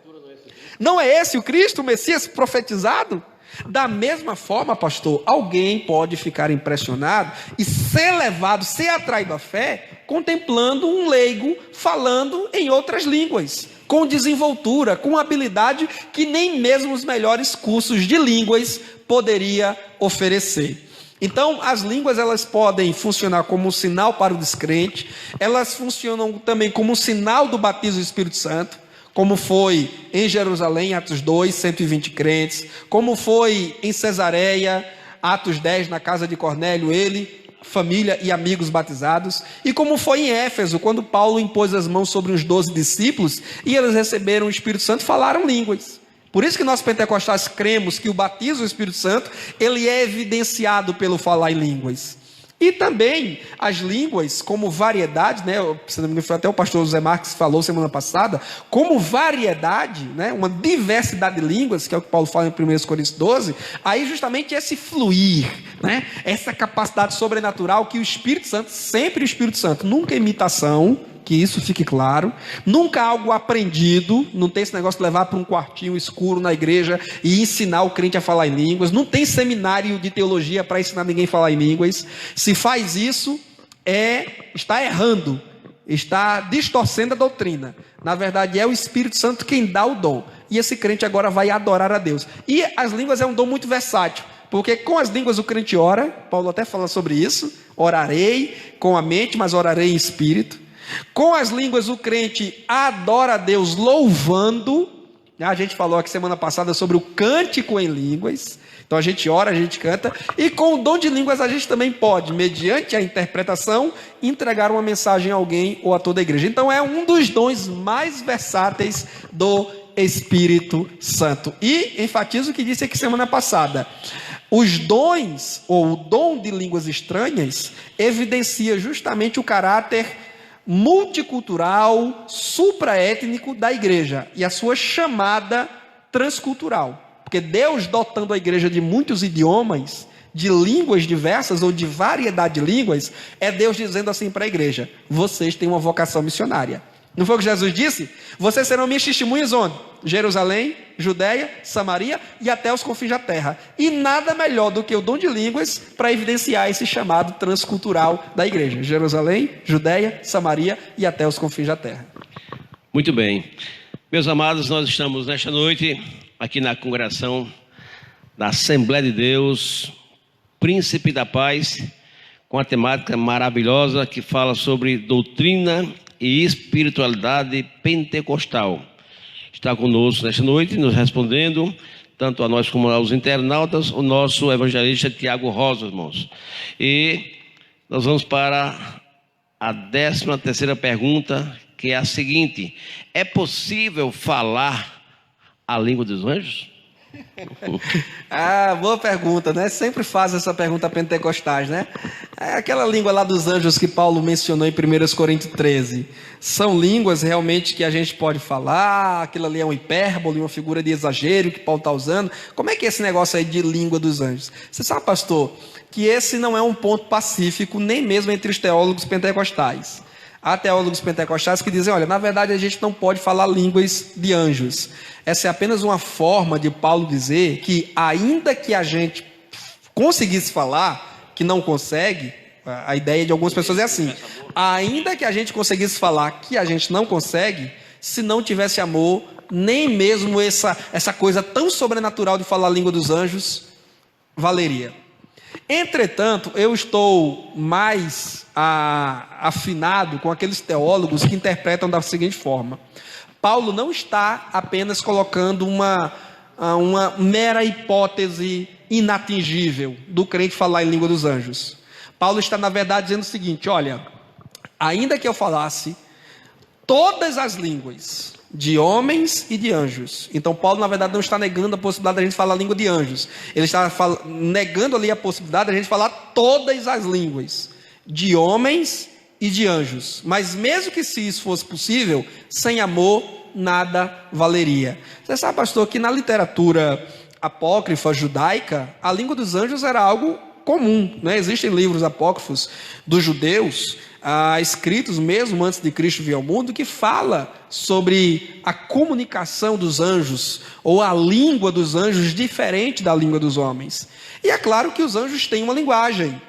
Não é esse o Cristo, o Messias profetizado? Da mesma forma, pastor, alguém pode ficar impressionado e ser levado, ser atraído à fé, contemplando um leigo falando em outras línguas, com desenvoltura, com habilidade que nem mesmo os melhores cursos de línguas poderia oferecer. Então, as línguas, elas podem funcionar como um sinal para o descrente, elas funcionam também como um sinal do batismo do Espírito Santo, como foi em Jerusalém, Atos 2, 120 crentes, como foi em Cesareia, Atos 10, na casa de Cornélio, ele, família e amigos batizados, e como foi em Éfeso, quando Paulo impôs as mãos sobre os 12 discípulos, e eles receberam o Espírito Santo e falaram línguas. Por isso que nós pentecostais cremos que o batismo do Espírito Santo, ele é evidenciado pelo falar em línguas. E também as línguas como variedade, né? Se não me engano, foi até o pastor José Marques falou semana passada, como variedade, né? Uma diversidade de línguas, que é o que Paulo fala em 1 Coríntios 12, aí justamente esse fluir, né? Essa capacidade sobrenatural que o Espírito Santo, sempre o Espírito Santo, nunca imitação, que isso fique claro, nunca algo aprendido, não tem esse negócio de levar para um quartinho escuro na igreja e ensinar o crente a falar em línguas, não tem seminário de teologia para ensinar ninguém a falar em línguas. Se faz isso, está errando, está distorcendo a doutrina. Na verdade, é o Espírito Santo quem dá o dom, e esse crente agora vai adorar a Deus. E as línguas é um dom muito versátil, porque com as línguas o crente ora, Paulo até fala sobre isso: orarei com a mente, mas orarei em espírito. Com as línguas o crente adora a Deus louvando. A gente falou aqui semana passada sobre o cântico em línguas. Então a gente ora, a gente canta. E com o dom de línguas a gente também pode, mediante a interpretação, entregar uma mensagem a alguém ou a toda a igreja. Então é um dos dons mais versáteis do Espírito Santo. E enfatizo o que disse aqui semana passada: os dons, ou o dom de línguas estranhas, evidencia justamente o caráter multicultural, supraétnico da igreja e a sua chamada transcultural. Porque Deus, dotando a igreja de muitos idiomas, de línguas diversas ou de variedade de línguas, é Deus dizendo assim para a igreja: vocês têm uma vocação missionária. Não foi o que Jesus disse? Vocês serão minhas testemunhas onde? Jerusalém, Judeia, Samaria e até os confins da terra. E nada melhor do que o dom de línguas para evidenciar esse chamado transcultural da igreja. Jerusalém, Judeia, Samaria e até os confins da terra. Muito bem. Meus amados, nós estamos nesta noite aqui na congregação da Assembleia de Deus, Príncipe da Paz, com a temática maravilhosa que fala sobre doutrina e espiritualidade pentecostal. Está conosco nesta noite, nos respondendo, tanto a nós como aos internautas, o nosso evangelista Tiago Rosa, irmãos. E nós vamos para a 13ª pergunta, que é a seguinte: é possível falar a língua dos anjos? Boa pergunta, né? Sempre faz essa pergunta pentecostais, né? É aquela língua lá dos anjos que Paulo mencionou em 1 Coríntios 13. São línguas realmente que a gente pode falar, aquilo ali é uma hipérbole, uma figura de exagero que Paulo está usando. Como é que é esse negócio aí de língua dos anjos? Você sabe, pastor, que esse não é um ponto pacífico, nem mesmo entre os teólogos pentecostais. Há teólogos pentecostais que dizem, olha, na verdade a gente não pode falar línguas de anjos. Essa é apenas uma forma de Paulo dizer que ainda que a gente conseguisse falar, que não consegue, a ideia de algumas pessoas é assim, ainda que a gente conseguisse falar que a gente não consegue, se não tivesse amor, nem mesmo essa coisa tão sobrenatural de falar a língua dos anjos, valeria. Entretanto, eu estou mais afinado com aqueles teólogos que interpretam da seguinte forma: Paulo não está apenas colocando uma mera hipótese inatingível do crente falar em língua dos anjos. Paulo está, na verdade, dizendo o seguinte: olha, ainda que eu falasse todas as línguas de homens e de anjos. Então Paulo, na verdade, não está negando a possibilidade de a gente falar a língua de anjos. Ele está negando ali a possibilidade de a gente falar todas as línguas de homens e de anjos. Mas mesmo que se isso fosse possível, sem amor nada valeria. Você sabe, pastor, que na literatura apócrifa judaica, a língua dos anjos era algo comum, né? Existem livros apócrifos dos judeus, escritos mesmo antes de Cristo vir ao mundo, que fala sobre a comunicação dos anjos, ou a língua dos anjos diferente da língua dos homens. E é claro que os anjos têm uma linguagem,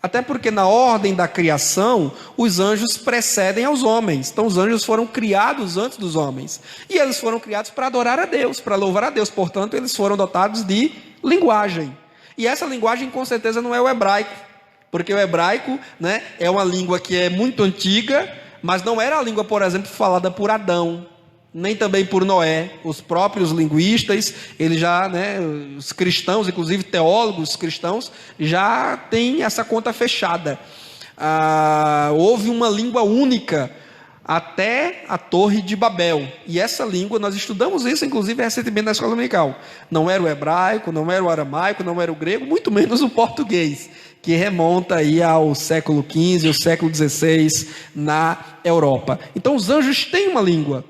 até porque na ordem da criação, os anjos precedem aos homens. Então os anjos foram criados antes dos homens, e eles foram criados para adorar a Deus, para louvar a Deus. Portanto, eles foram dotados de linguagem, e essa linguagem com certeza não é o hebraico, porque o hebraico, né, é uma língua que é muito antiga, mas não era a língua, por exemplo, falada por Adão, nem também por Noé. Os próprios linguistas, eles já, né, os cristãos, inclusive teólogos cristãos, já têm essa conta fechada. Houve uma língua única até a Torre de Babel, e essa língua, nós estudamos isso inclusive recentemente na escola dominical. Não era o hebraico, não era o aramaico, não era o grego, muito menos o português, que remonta aí ao século XV, ao século XVI na Europa. Então os anjos têm uma língua.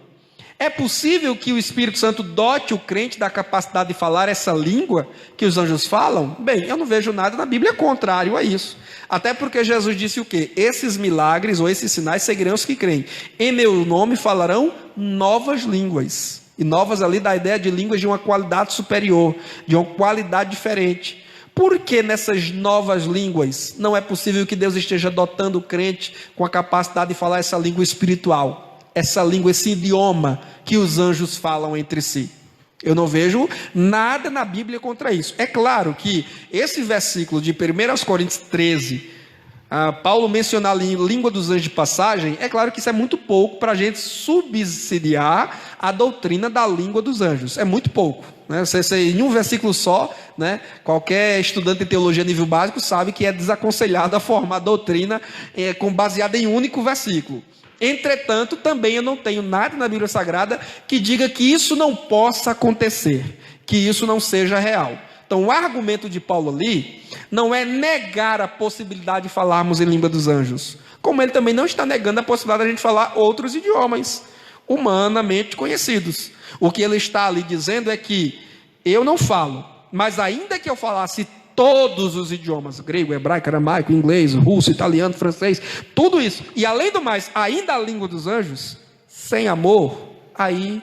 É possível que o Espírito Santo dote o crente da capacidade de falar essa língua que os anjos falam? Bem, eu não vejo nada na Bíblia contrário a isso. Até porque Jesus disse o quê? Esses milagres ou esses sinais seguirão os que creem. Em meu nome falarão novas línguas. E novas ali dá a ideia de línguas de uma qualidade superior, de uma qualidade diferente. Por que nessas novas línguas não é possível que Deus esteja dotando o crente com a capacidade de falar essa língua espiritual? Essa língua, esse idioma que os anjos falam entre si. Eu não vejo nada na Bíblia contra isso. É claro que esse versículo de 1 Coríntios 13, Paulo mencionar a língua dos anjos de passagem, é claro que isso é muito pouco para a gente subsidiar a doutrina da língua dos anjos. É muito pouco, né? Em um versículo só, né? Qualquer estudante de teologia nível básico sabe que é desaconselhado a formar doutrina baseada em um único versículo. Entretanto, também eu não tenho nada na Bíblia Sagrada que diga que isso não possa acontecer, que isso não seja real. Então, o argumento de Paulo ali não é negar a possibilidade de falarmos em língua dos anjos, como ele também não está negando a possibilidade de a gente falar outros idiomas humanamente conhecidos. O que ele está ali dizendo é que eu não falo, mas ainda que eu falasse todos os idiomas, grego, hebraico, aramaico, inglês, russo, italiano, francês, tudo isso, e além do mais, ainda a língua dos anjos, sem amor, aí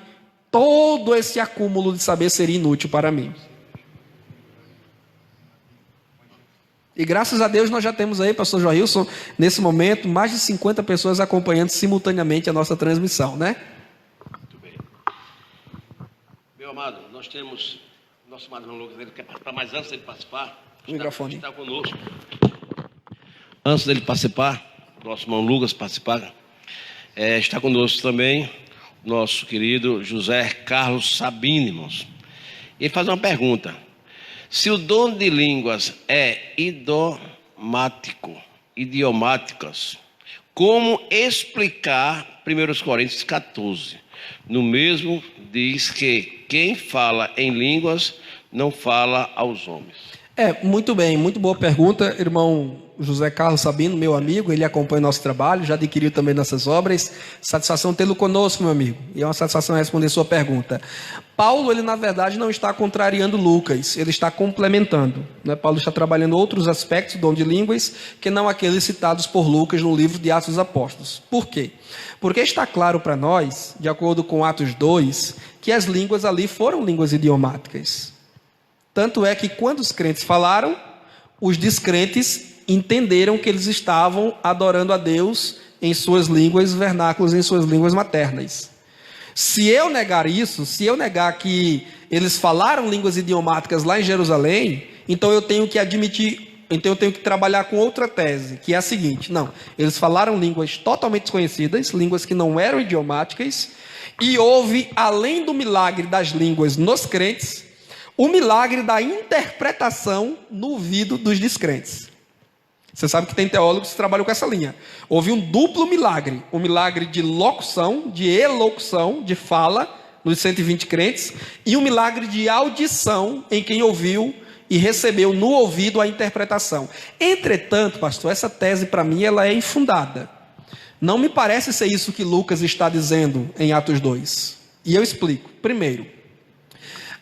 todo esse acúmulo de saber seria inútil para mim. E graças a Deus nós já temos aí, pastor Joilson, nesse momento, mais de 50 pessoas acompanhando simultaneamente a nossa transmissão, né? Muito bem. Meu amado amado, nós temos nosso amado irmão Lucas, ele quer participar, mas antes dele participar, microfone está conosco. Antes dele participar, nosso irmão Lucas participar, está conosco também nosso querido José Carlos Sabino, irmãos. Ele faz uma pergunta: se o dom de línguas é idiomáticas, como explicar 1 Coríntios 14? No mesmo diz que quem fala em línguas não fala aos homens. Muito bem, muito boa pergunta, irmão José Carlos Sabino, meu amigo, ele acompanha o nosso trabalho, já adquiriu também nossas obras. Satisfação tê-lo conosco, meu amigo, e é uma satisfação responder sua pergunta. Paulo, ele na verdade não está contrariando Lucas, ele está complementando, né? Paulo está trabalhando outros aspectos do dom de línguas que não aqueles citados por Lucas no livro de Atos dos Apóstolos. Por quê? Porque está claro para nós, de acordo com Atos 2, que as línguas ali foram línguas idiomáticas. Tanto é que quando os crentes falaram, os descrentes entenderam que eles estavam adorando a Deus em suas línguas vernáculas, em suas línguas maternas. Se eu negar isso, se eu negar que eles falaram línguas idiomáticas lá em Jerusalém, então eu tenho que admitir, então eu tenho que trabalhar com outra tese, que é a seguinte: não, eles falaram línguas totalmente desconhecidas, línguas que não eram idiomáticas, e houve, além do milagre das línguas nos crentes, o milagre da interpretação no ouvido dos descrentes. Você sabe que tem teólogos que trabalham com essa linha. Houve um duplo milagre. O milagre de locução, de elocução, de fala, nos 120 crentes. E um milagre de audição, em quem ouviu e recebeu no ouvido a interpretação. Entretanto, pastor, essa tese para mim ela é infundada. Não me parece ser isso que Lucas está dizendo em Atos 2. E eu explico. Primeiro,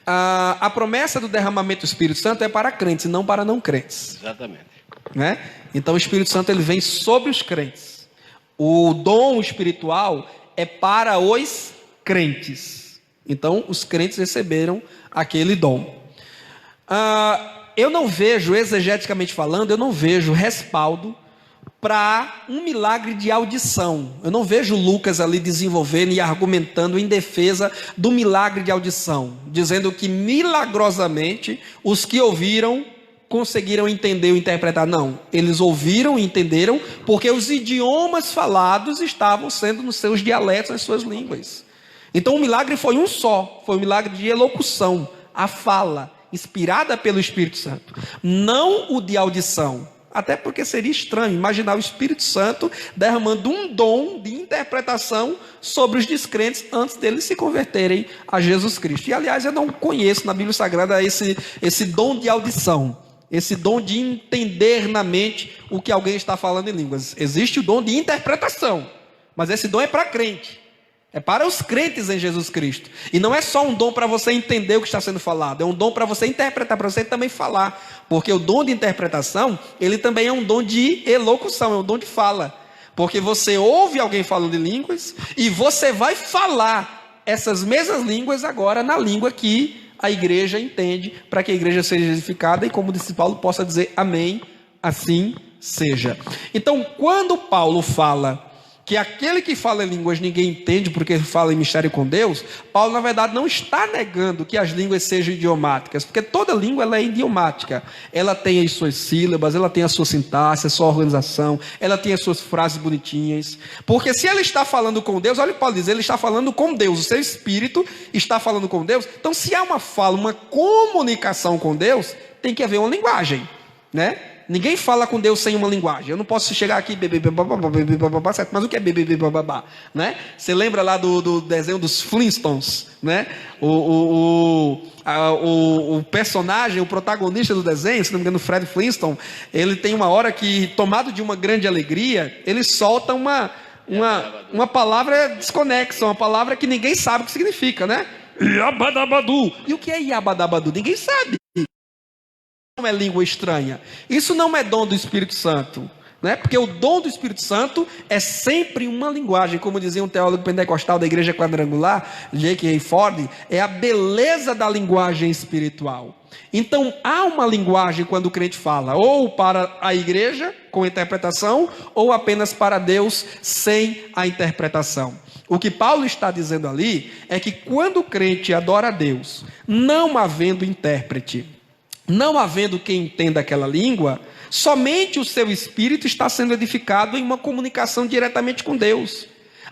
a promessa do derramamento do Espírito Santo é para crentes e não para não crentes. Exatamente. Né? Então o Espírito Santo ele vem sobre os crentes. O dom espiritual é para os crentes. Então os crentes receberam aquele dom. Eu não vejo, exegeticamente falando, eu não vejo respaldo para um milagre de audição. Eu não vejo Lucas ali desenvolvendo e argumentando em defesa do milagre de audição, dizendo que milagrosamente os que ouviram conseguiram entender ou interpretar. Não, eles ouviram e entenderam porque os idiomas falados estavam sendo nos seus dialetos, nas suas línguas. Então o milagre foi um só, foi um milagre de elocução, a fala, inspirada pelo Espírito Santo, não o de audição. Até porque seria estranho imaginar o Espírito Santo derramando um dom de interpretação sobre os descrentes antes deles se converterem a Jesus Cristo. E aliás, eu não conheço na Bíblia Sagrada esse dom de audição, esse dom de entender na mente o que alguém está falando em línguas. Existe o dom de interpretação, mas esse dom é para crente. É para os crentes em Jesus Cristo. E não é só um dom para você entender o que está sendo falado. É um dom para você interpretar, para você também falar. Porque o dom de interpretação, ele também é um dom de elocução, é um dom de fala. Porque você ouve alguém falando em línguas e você vai falar essas mesmas línguas agora na língua que a igreja entende, para que a igreja seja edificada e, como disse Paulo, possa dizer amém, assim seja. Então, quando Paulo fala que aquele que fala em línguas ninguém entende porque fala em mistério com Deus, Paulo na verdade não está negando que as línguas sejam idiomáticas, porque toda língua ela é idiomática, ela tem as suas sílabas, ela tem a sua sintaxe, a sua organização, ela tem as suas frases bonitinhas, porque se ele está falando com Deus, olha o que Paulo diz, ele está falando com Deus, o seu espírito está falando com Deus. Então se há uma fala, uma comunicação com Deus, tem que haver uma linguagem, né? Ninguém fala com Deus sem uma linguagem. Eu não posso chegar aqui, mas o que é babá, né? Você lembra lá do desenho dos Flintstones, né? O personagem, o protagonista do desenho, se não me engano, Fred Flintstone, ele tem uma hora que, tomado de uma grande alegria, ele solta uma palavra desconexa, uma palavra que ninguém sabe o que significa, né? Iabadabadu. E o que é Iabadabadu? Ninguém sabe. Não é língua estranha. Isso não é dom do Espírito Santo, né? Porque o dom do Espírito Santo é sempre uma linguagem, como dizia um teólogo pentecostal da igreja quadrangular, J.K. Ford, é a beleza da linguagem espiritual. Então há uma linguagem quando o crente fala, ou para a igreja com interpretação, ou apenas para Deus sem a interpretação. O que Paulo está dizendo ali é que quando o crente adora a Deus, não havendo intérprete, não havendo quem entenda aquela língua, somente o seu espírito está sendo edificado em uma comunicação diretamente com Deus.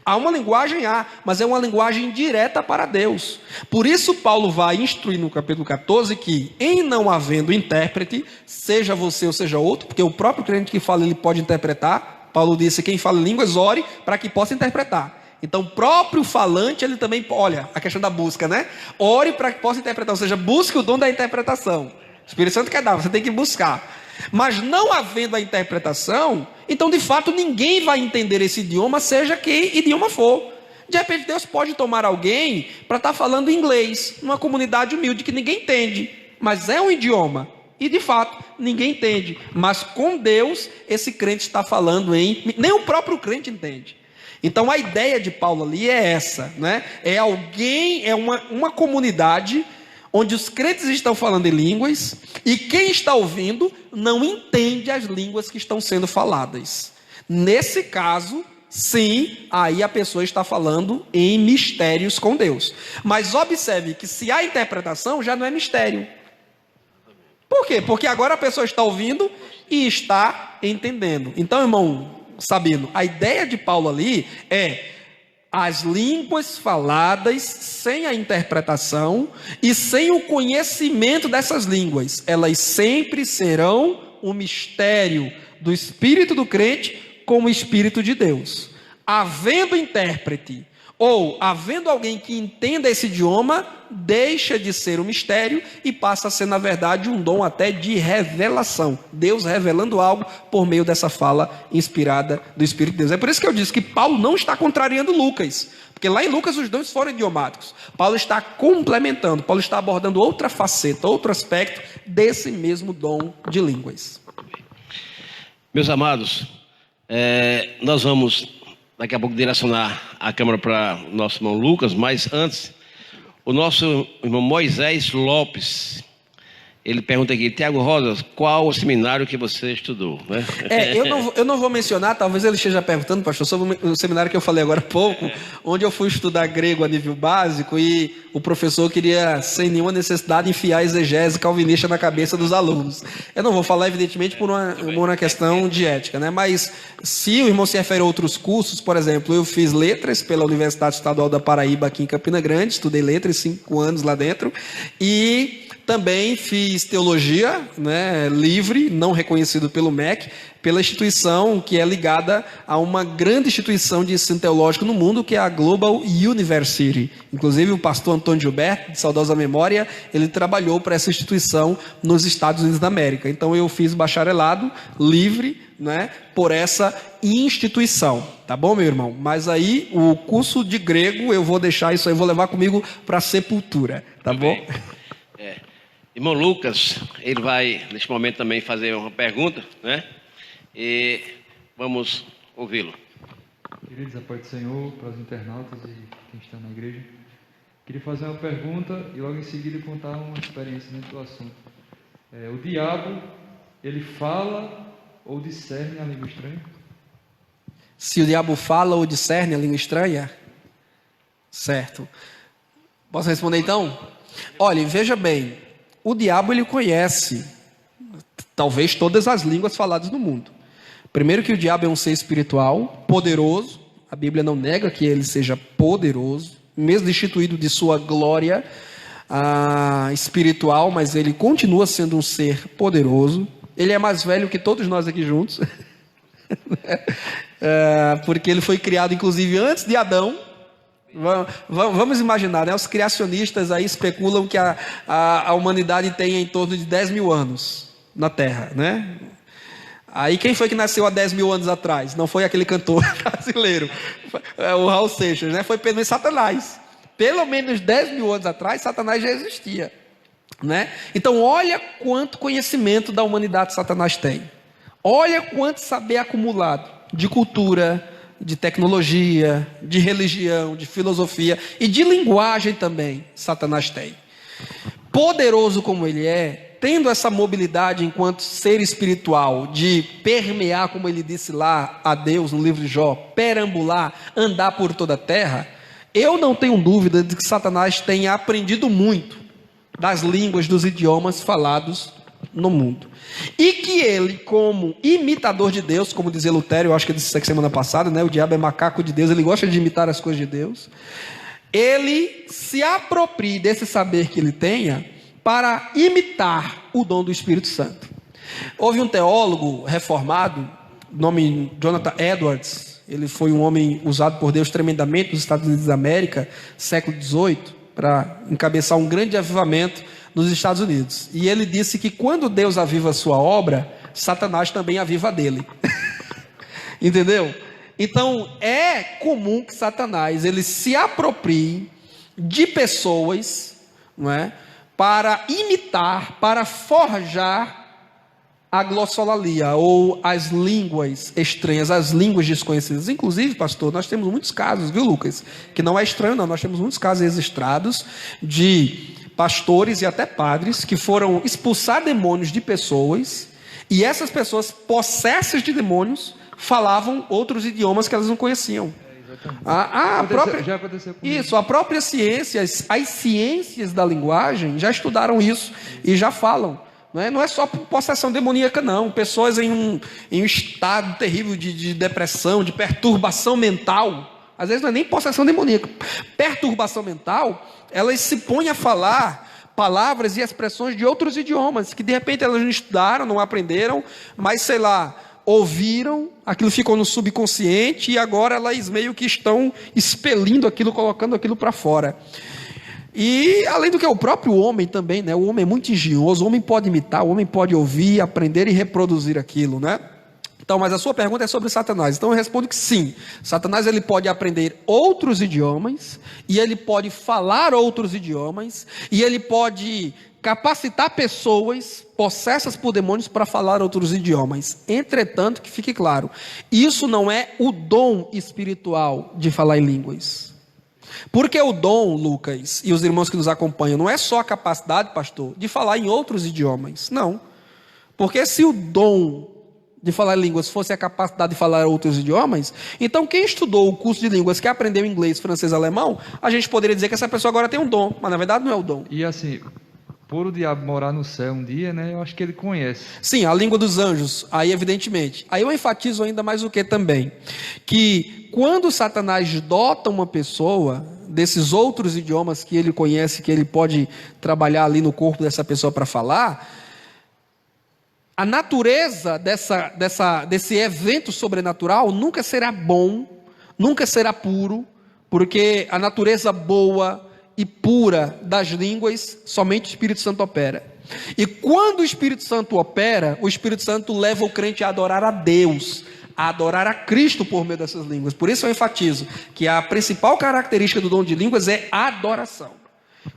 Há uma linguagem, mas é uma linguagem direta para Deus. Por isso Paulo vai instruir no capítulo 14 que, em não havendo intérprete, seja você ou seja outro, porque o próprio crente que fala, ele pode interpretar. Paulo disse, quem fala em línguas, ore para que possa interpretar. Então, o próprio falante, ele também, olha, a questão da busca, né? Ore para que possa interpretar, ou seja, busque o dom da interpretação. O Espírito Santo quer dar, você tem que buscar. Mas não havendo a interpretação, então de fato ninguém vai entender esse idioma, seja que idioma for. De repente Deus pode tomar alguém para estar falando inglês, numa comunidade humilde que ninguém entende, mas é um idioma, e de fato ninguém entende. Mas com Deus esse crente está falando nem o próprio crente entende. Então a ideia de Paulo ali é essa, né? É alguém, é uma comunidade onde os crentes estão falando em línguas, e quem está ouvindo não entende as línguas que estão sendo faladas. Nesse caso, sim, aí a pessoa está falando em mistérios com Deus. Mas observe que se há interpretação, já não é mistério. Por quê? Porque agora a pessoa está ouvindo e está entendendo. Então, irmão Sabino, a ideia de Paulo ali é as línguas faladas sem a interpretação e sem o conhecimento dessas línguas, elas sempre serão um mistério do espírito do crente com o espírito de Deus. Havendo intérprete ou havendo alguém que entenda esse idioma, deixa de ser um mistério e passa a ser, na verdade, um dom até de revelação. Deus revelando algo por meio dessa fala inspirada do Espírito de Deus. É por isso que eu disse que Paulo não está contrariando Lucas, porque lá em Lucas os dons foram idiomáticos. Paulo está complementando, Paulo está abordando outra faceta, outro aspecto desse mesmo dom de línguas. Meus amados, nós vamos daqui a pouco direcionar a câmera para o nosso irmão Lucas, mas antes, o nosso irmão Moisés Lopes, ele pergunta aqui, Tiago Rosas, qual o seminário que você estudou? Né? Eu não vou mencionar, talvez ele esteja perguntando, pastor, sobre o seminário que eu falei agora há pouco, onde eu fui estudar grego a nível básico e o professor queria, sem nenhuma necessidade, enfiar a exegese calvinista na cabeça dos alunos. Eu não vou falar, evidentemente, por uma questão de ética, né? Mas se o irmão se refere a outros cursos, por exemplo, eu fiz letras pela Universidade Estadual da Paraíba, aqui em Campina Grande, estudei letras, 5 anos lá dentro, e também fiz teologia, né, livre, não reconhecido pelo MEC, pela instituição que é ligada a uma grande instituição de ensino teológico no mundo, que é a Global University. Inclusive o pastor Antônio Gilberto, de saudosa memória, ele trabalhou para essa instituição nos Estados Unidos da América. Então eu fiz bacharelado livre, né, por essa instituição. Tá bom, meu irmão? Mas aí o curso de grego eu vou deixar isso aí, eu vou levar comigo para a sepultura. Tá bom? Irmão Lucas, ele vai, neste momento, também fazer uma pergunta, né? E vamos ouvi-lo. Queridos, a paz do Senhor, para os internautas e quem está na igreja. Queria fazer uma pergunta e logo em seguida contar uma experiência dentro do assunto. O diabo, ele fala ou discerne a língua estranha? Se o diabo fala ou discerne a língua estranha? Certo. Posso responder então? Olha, veja bem. O diabo, ele conhece, talvez, todas as línguas faladas no mundo. Primeiro que o diabo é um ser espiritual, poderoso. A Bíblia não nega que ele seja poderoso, mesmo destituído de sua glória espiritual, mas ele continua sendo um ser poderoso. Ele é mais velho que todos nós aqui juntos, porque ele foi criado, inclusive, antes de Adão. Vamos imaginar, né? Os criacionistas aí especulam que a humanidade tem em torno de 10 mil anos na Terra, né? Aí quem foi que nasceu há 10 mil anos atrás? Não foi aquele cantor brasileiro, o Raul Seixas, né? Foi pelo menos Satanás. Pelo menos 10 mil anos atrás, Satanás já existia, né? Então olha quanto conhecimento da humanidade Satanás tem. Olha quanto saber acumulado de cultura, de tecnologia, de religião, de filosofia e de linguagem também Satanás tem. Poderoso como ele é, tendo essa mobilidade enquanto ser espiritual, de permear, como ele disse lá a Deus no livro de Jó, perambular, andar por toda a terra, eu não tenho dúvida de que Satanás tenha aprendido muito das línguas, dos idiomas falados no mundo. E que ele, como imitador de Deus, como dizia Lutero, eu acho que eu disse isso aqui semana passada, né? O diabo é macaco de Deus, ele gosta de imitar as coisas de Deus. Ele se aproprie desse saber que ele tenha para imitar o dom do Espírito Santo. Houve um teólogo reformado, nome Jonathan Edwards. Ele foi um homem usado por Deus tremendamente nos Estados Unidos da América, século XVIII, para encabeçar um grande avivamento nos Estados Unidos. E ele disse que quando Deus aviva a sua obra, Satanás também aviva a dele. Entendeu? Então, é comum que Satanás ele se aproprie de pessoas, não é, para imitar, para forjar a glossolalia, ou as línguas estranhas, as línguas desconhecidas. Inclusive, pastor, nós temos muitos casos, viu, Lucas? Que não é estranho, não. Nós temos muitos casos registrados de pastores e até padres que foram expulsar demônios de pessoas, e essas pessoas, possessas de demônios, falavam outros idiomas que elas não conheciam. Já aconteceu comigo. Isso, a própria ciência, as ciências da linguagem já estudaram isso e já falam. Não é só possessão demoníaca, não. Pessoas em um estado terrível de depressão, de perturbação mental. Às vezes não é nem possessão demoníaca. Perturbação mental, elas se põem a falar palavras e expressões de outros idiomas, que de repente elas não estudaram, não aprenderam, mas sei lá, ouviram, aquilo ficou no subconsciente e agora elas meio que estão expelindo aquilo, colocando aquilo para fora. E além do que o próprio homem também, né? O homem é muito engenhoso, o homem pode imitar, o homem pode ouvir, aprender e reproduzir aquilo, né? Então, mas a sua pergunta é sobre Satanás. Então eu respondo que sim, Satanás ele pode aprender outros idiomas, e ele pode falar outros idiomas, e ele pode capacitar pessoas possessas por demônios para falar outros idiomas. Entretanto, que fique claro, isso não é o dom espiritual de falar em línguas. Porque o dom, Lucas, e os irmãos que nos acompanham, não é só a capacidade, pastor, de falar em outros idiomas. Não. Porque se o dom de falar línguas fosse a capacidade de falar outros idiomas, então quem estudou o curso de línguas, que aprendeu inglês, francês, alemão, a gente poderia dizer que essa pessoa agora tem um dom, mas na verdade não é o dom. E assim, por o diabo morar no céu um dia, né, eu acho que ele conhece. Sim, a língua dos anjos, aí evidentemente. Aí eu enfatizo ainda mais o que também? Que quando Satanás dota uma pessoa desses outros idiomas que ele conhece, que ele pode trabalhar ali no corpo dessa pessoa para falar, a natureza desse evento sobrenatural nunca será bom, nunca será puro, porque a natureza boa e pura das línguas, somente o Espírito Santo opera. E quando o Espírito Santo opera, o Espírito Santo leva o crente a adorar a Deus, a adorar a Cristo por meio dessas línguas. Por isso eu enfatizo que a principal característica do dom de línguas é a adoração.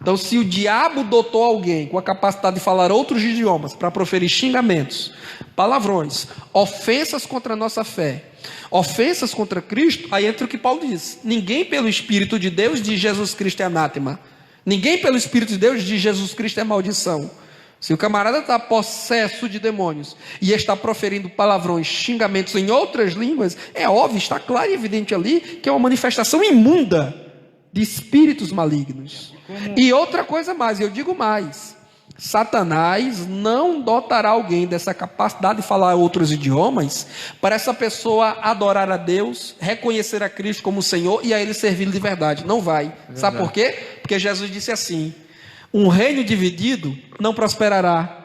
Então, se o diabo dotou alguém com a capacidade de falar outros idiomas para proferir xingamentos, palavrões, ofensas contra a nossa fé, ofensas contra Cristo, aí entra o que Paulo diz: ninguém pelo Espírito de Deus diz Jesus Cristo é anátema, ninguém pelo Espírito de Deus diz Jesus Cristo é maldição. Se o camarada está possesso de demônios e está proferindo palavrões, xingamentos em outras línguas, é óbvio, está claro e evidente ali que é uma manifestação imunda de espíritos malignos. E outra coisa mais, eu digo mais: Satanás não dotará alguém dessa capacidade de falar outros idiomas para essa pessoa adorar a Deus, reconhecer a Cristo como Senhor e a Ele servir de verdade. Não vai. Sabe por quê? Porque Jesus disse assim: um reino dividido não prosperará.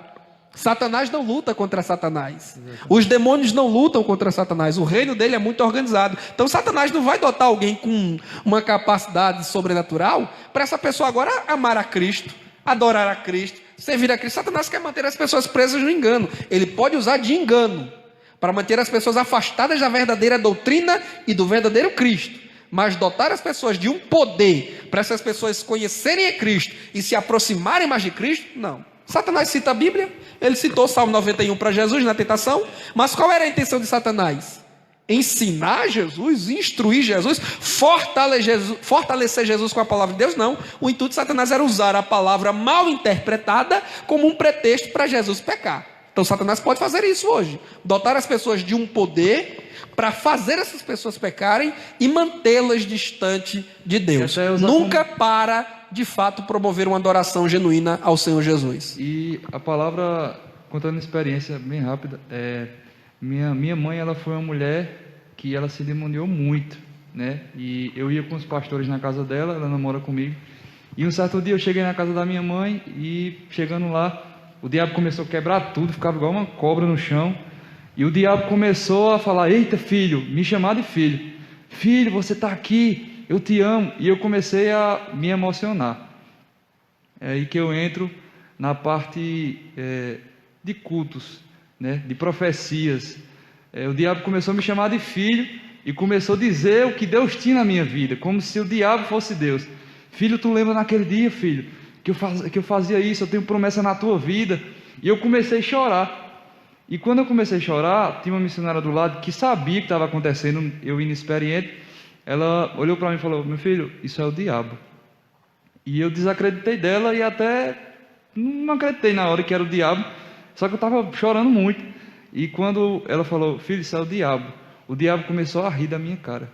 Satanás não luta contra Satanás. Os demônios não lutam contra Satanás. O reino dele é muito organizado. Então Satanás não vai dotar alguém com uma capacidade sobrenatural para essa pessoa agora amar a Cristo, adorar a Cristo, servir a Cristo. Satanás quer manter as pessoas presas no engano. Ele pode usar de engano para manter as pessoas afastadas da verdadeira doutrina e do verdadeiro Cristo. Mas dotar as pessoas de um poder para essas pessoas conhecerem a Cristo e se aproximarem mais de Cristo, não. Satanás cita a Bíblia, ele citou o Salmo 91 para Jesus na tentação, mas qual era a intenção de Satanás? ensinar Jesus, instruir Jesus, fortalecer Jesus com a palavra de Deus, não. O intuito de Satanás era usar a palavra mal interpretada como um pretexto para Jesus pecar. Então Satanás pode fazer isso hoje, dotar as pessoas de um poder para fazer essas pessoas pecarem e mantê-las distante de Deus. Nunca para, de fato, promover uma adoração genuína ao Senhor Jesus. E a palavra, contando experiência bem rápida, minha mãe, ela foi uma mulher que ela se demoniou muito, né? E eu ia com os pastores na casa dela, ela namora comigo. E um certo dia eu cheguei na casa da minha mãe e chegando lá, o diabo começou a quebrar tudo, ficava igual uma cobra no chão. E o diabo começou a falar: eita filho, me chamar de filho. Filho, você está aqui, eu te amo. E eu comecei a me emocionar. É aí que eu entro na parte de cultos, né, de profecias. O diabo começou a me chamar de filho e começou a dizer o que Deus tinha na minha vida, como se o diabo fosse Deus. Filho, tu lembra naquele dia, filho, que eu fazia isso, eu tenho promessa na tua vida. E eu comecei a chorar. E quando eu comecei a chorar, tinha uma missionária do lado que sabia o que estava acontecendo, eu inexperiente. Ela olhou para mim e falou: meu filho, isso é o diabo. E eu desacreditei dela e até não acreditei na hora que era o diabo. Só que eu estava chorando muito. E quando ela falou: filho, isso é o diabo começou a rir da minha cara.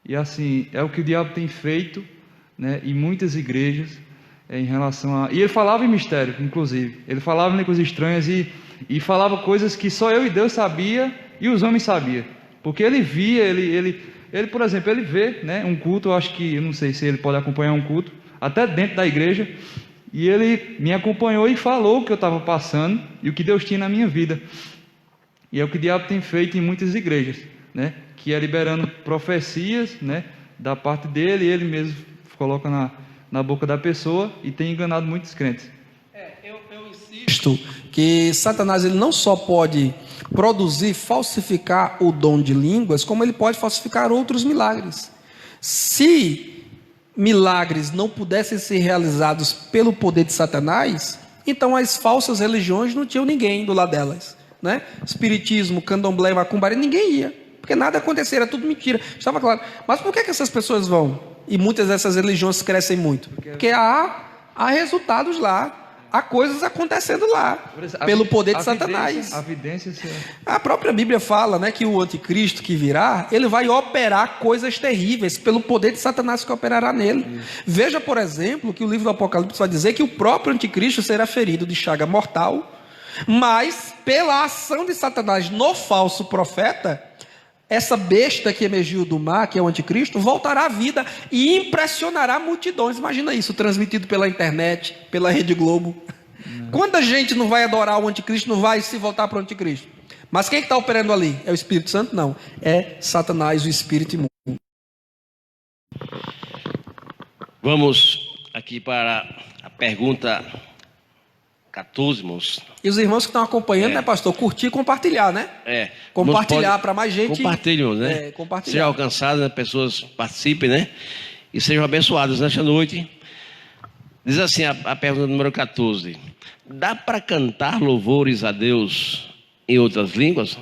E assim, é o que o diabo tem feito, né, em muitas igrejas, em relação a... E ele falava em mistério, inclusive. Ele falava em línguas estranhas e falava coisas que só eu e Deus sabia e os homens sabiam. Porque ele via, ele, por exemplo, ele vê, né, um culto, eu não sei se ele pode acompanhar um culto, até dentro da igreja, e ele me acompanhou e falou o que eu estava passando e o que Deus tinha na minha vida. E é o que o diabo tem feito em muitas igrejas, né, que é liberando profecias, né, da parte dele, e ele mesmo coloca na boca da pessoa e tem enganado muitos crentes. Eu insisto que Satanás ele não só pode produzir, falsificar o dom de línguas, como ele pode falsificar outros milagres. Se milagres não pudessem ser realizados pelo poder de Satanás, então as falsas religiões não tinham ninguém do lado delas, né? Espiritismo, candomblé, macumbaria, ninguém ia, porque nada acontecia, era tudo mentira, estava claro. Mas por que essas pessoas vão? E muitas dessas religiões crescem muito, porque há resultados lá, há coisas acontecendo lá, pelo poder de Satanás. A própria Bíblia fala, né, que o anticristo que virá, ele vai operar coisas terríveis, pelo poder de Satanás que operará nele. Veja, por exemplo, que o livro do Apocalipse vai dizer que o próprio anticristo será ferido de chaga mortal, mas pela ação de Satanás no falso profeta, essa besta que emergiu do mar, que é o anticristo, voltará à vida e impressionará multidões. Imagina isso, transmitido pela internet, pela Rede Globo. Quanta gente não vai adorar o anticristo, não vai se voltar para o anticristo? Mas quem está operando ali? É o Espírito Santo? Não. É Satanás, o espírito imundo. Vamos aqui para a pergunta 14, irmãos. E os irmãos que estão acompanhando, né, pastor? Curtir e compartilhar, né? Compartilhar para mais gente. Compartilham, né? Sejam alcançados, né? Pessoas participem, né? E sejam abençoados nesta noite. Diz assim a pergunta número 14. Dá para cantar louvores a Deus em outras línguas?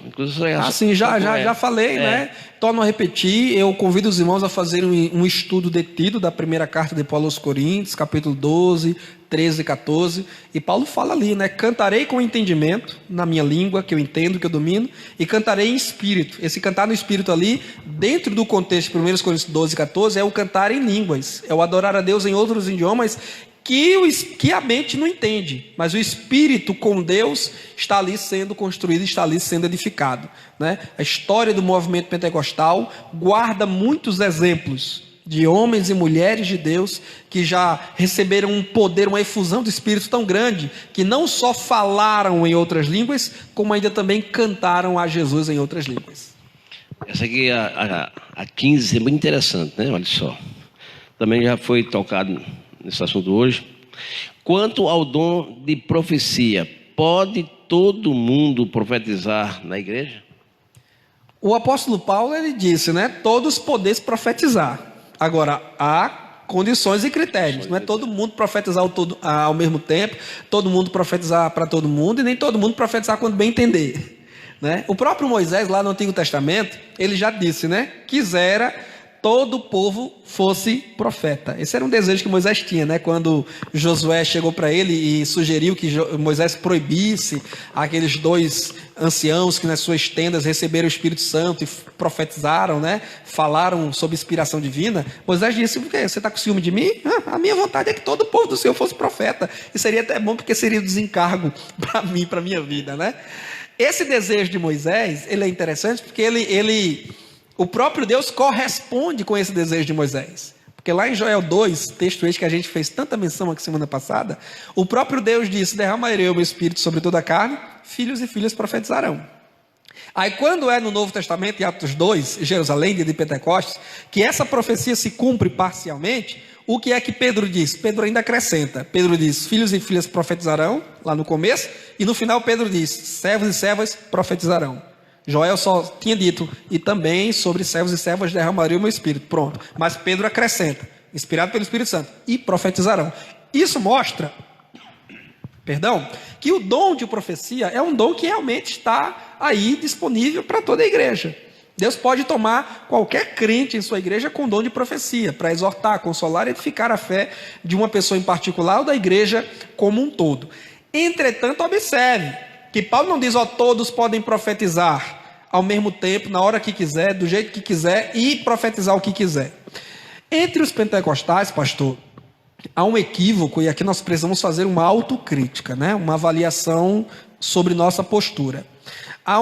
Sim, já falei, né? Torno a repetir, eu convido os irmãos a fazerem um estudo detido da primeira carta de Paulo aos Coríntios, capítulo 12, 13 e 14, e Paulo fala ali, né? Cantarei com entendimento, na minha língua, que eu entendo, que eu domino, e cantarei em espírito. Esse cantar no espírito ali, dentro do contexto de 1 Coríntios 12 e 14, é o cantar em línguas, é o adorar a Deus em outros idiomas, que a mente não entende, mas o espírito com Deus está ali sendo construído, está ali sendo edificado, né? A história do movimento pentecostal guarda muitos exemplos de homens e mulheres de Deus que já receberam um poder, uma efusão do Espírito tão grande, que não só falaram em outras línguas, como ainda também cantaram a Jesus em outras línguas. Essa aqui, a 15, é muito interessante, né? Olha só. Também já foi tocado nesse assunto hoje. Quanto ao dom de profecia, pode todo mundo profetizar na igreja? O apóstolo Paulo, ele disse, né? Todos podeis profetizar. Agora, há condições e critérios. Não é todo mundo profetizar ao mesmo tempo, todo mundo profetizar para todo mundo, e nem todo mundo profetizar quando bem entender. né? O próprio Moisés, lá no Antigo Testamento, ele já disse, né? Quisera todo o povo fosse profeta. Esse era um desejo que Moisés tinha, né? Quando Josué chegou para ele e sugeriu que Moisés proibisse aqueles 2 anciãos que nas suas tendas receberam o Espírito Santo e profetizaram, né? Falaram sob inspiração divina. Moisés disse: por quê? Você está com ciúme de mim? A minha vontade é que todo o povo do Senhor fosse profeta. E seria até bom, porque seria desencargo para mim, para a minha vida, né? Esse desejo de Moisés, ele é interessante porque o próprio Deus corresponde com esse desejo de Moisés. Porque lá em Joel 2, texto este que a gente fez tanta menção aqui semana passada, o próprio Deus disse: derramarei o meu espírito sobre toda a carne, filhos e filhas profetizarão. Aí quando é no Novo Testamento, em Atos 2, Jerusalém, dia de Pentecostes, que essa profecia se cumpre parcialmente, o que é que Pedro diz? Pedro ainda acrescenta. Pedro diz: filhos e filhas profetizarão, lá no começo, e no final Pedro diz: servos e servas profetizarão. Joel só tinha dito: e também sobre servos e servas derramarei o meu espírito. Pronto. Mas Pedro acrescenta: inspirado pelo Espírito Santo, e profetizarão. Isso mostra, que o dom de profecia é um dom que realmente está aí disponível para toda a igreja. Deus pode tomar qualquer crente em sua igreja com dom de profecia, para exortar, consolar e edificar a fé de uma pessoa em particular ou da igreja como um todo. Entretanto, observe que Paulo não diz: ó, todos podem profetizar ao mesmo tempo, na hora que quiser, do jeito que quiser e profetizar o que quiser. Entre os pentecostais, pastor, há um equívoco, e aqui nós precisamos fazer uma autocrítica, né? Uma avaliação sobre nossa postura. Há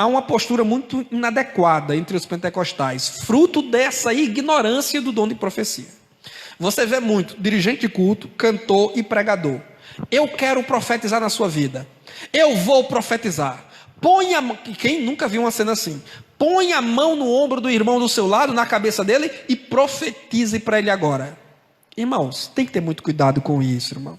uma postura muito inadequada entre os pentecostais, fruto dessa ignorância do dom de profecia. Você vê muito dirigente de culto, cantor e pregador: eu quero profetizar na sua vida, eu vou profetizar. Põe a mão, quem nunca viu uma cena assim? Põe a mão no ombro do irmão do seu lado, na cabeça dele, e profetize para ele agora. Irmãos, tem que ter muito cuidado com isso, irmão.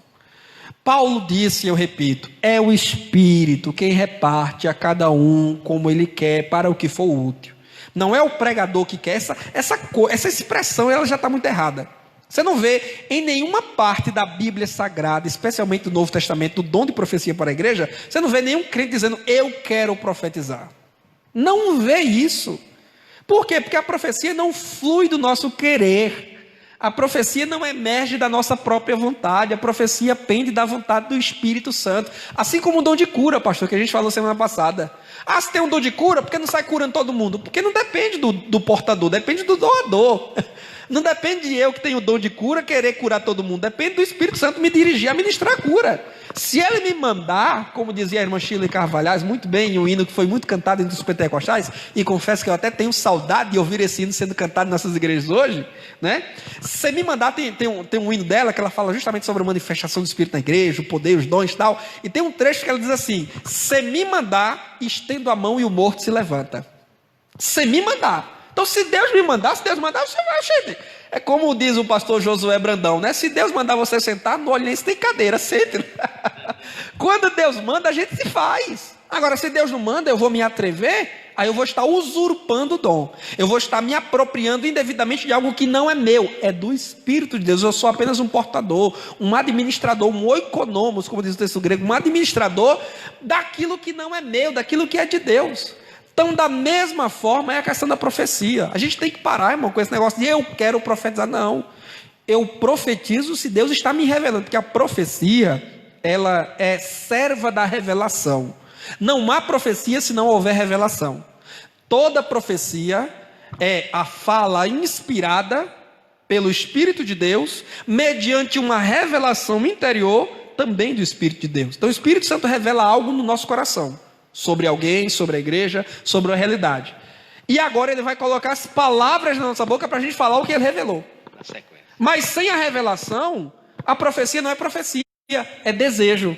Paulo disse, eu repito: é o Espírito quem reparte a cada um como ele quer, para o que for útil. Não é o pregador que quer. Essa expressão ela já está muito errada. Você não vê em nenhuma parte da Bíblia Sagrada, especialmente do Novo Testamento, do dom de profecia para a igreja, você não vê nenhum crente dizendo: eu quero profetizar. Não vê isso. Por quê? Porque a profecia não flui do nosso querer. A profecia não emerge da nossa própria vontade. A profecia pende da vontade do Espírito Santo. Assim como o dom de cura, pastor, que a gente falou semana passada. Se tem um dom de cura, por que não sai curando todo mundo? Porque não depende do portador, depende do doador. Não depende de eu, que tenho o dom de cura, querer curar todo mundo. Depende do Espírito Santo me dirigir a ministrar a cura. Se ele me mandar, como dizia a irmã Sheila Carvalhais, muito bem, em um hino que foi muito cantado entre os pentecostais, e confesso que eu até tenho saudade de ouvir esse hino sendo cantado em nossas igrejas hoje, né? Se me mandar, tem um hino dela que ela fala justamente sobre a manifestação do Espírito na igreja, o poder, os dons e tal. E tem um trecho que ela diz assim: se me mandar, estendo a mão e o morto se levanta. Se me mandar. Então, se Deus me mandar, você vai, gente. É como diz o pastor Josué Brandão, né? Se Deus mandar você sentar, no Olhense tem cadeira, sente. Quando Deus manda, a gente se faz. Agora, se Deus não manda, eu vou me atrever, aí eu vou estar usurpando o dom. Eu vou estar me apropriando indevidamente de algo que não é meu, é do Espírito de Deus. Eu sou apenas um portador, um administrador, um oikonomos, como diz o texto grego, um administrador daquilo que não é meu, daquilo que é de Deus. Então, da mesma forma, é a questão da profecia. A gente tem que parar, irmão, com esse negócio de eu quero profetizar. Não, eu profetizo se Deus está me revelando, porque a profecia, ela é serva da revelação. Não há profecia se não houver revelação. Toda profecia é a fala inspirada pelo Espírito de Deus, mediante uma revelação interior também do Espírito de Deus. Então, o Espírito Santo revela algo no nosso coração, sobre alguém, sobre a igreja, sobre a realidade. E agora ele vai colocar as palavras na nossa boca para a gente falar o que ele revelou. Mas sem a revelação, a profecia não é profecia, é desejo.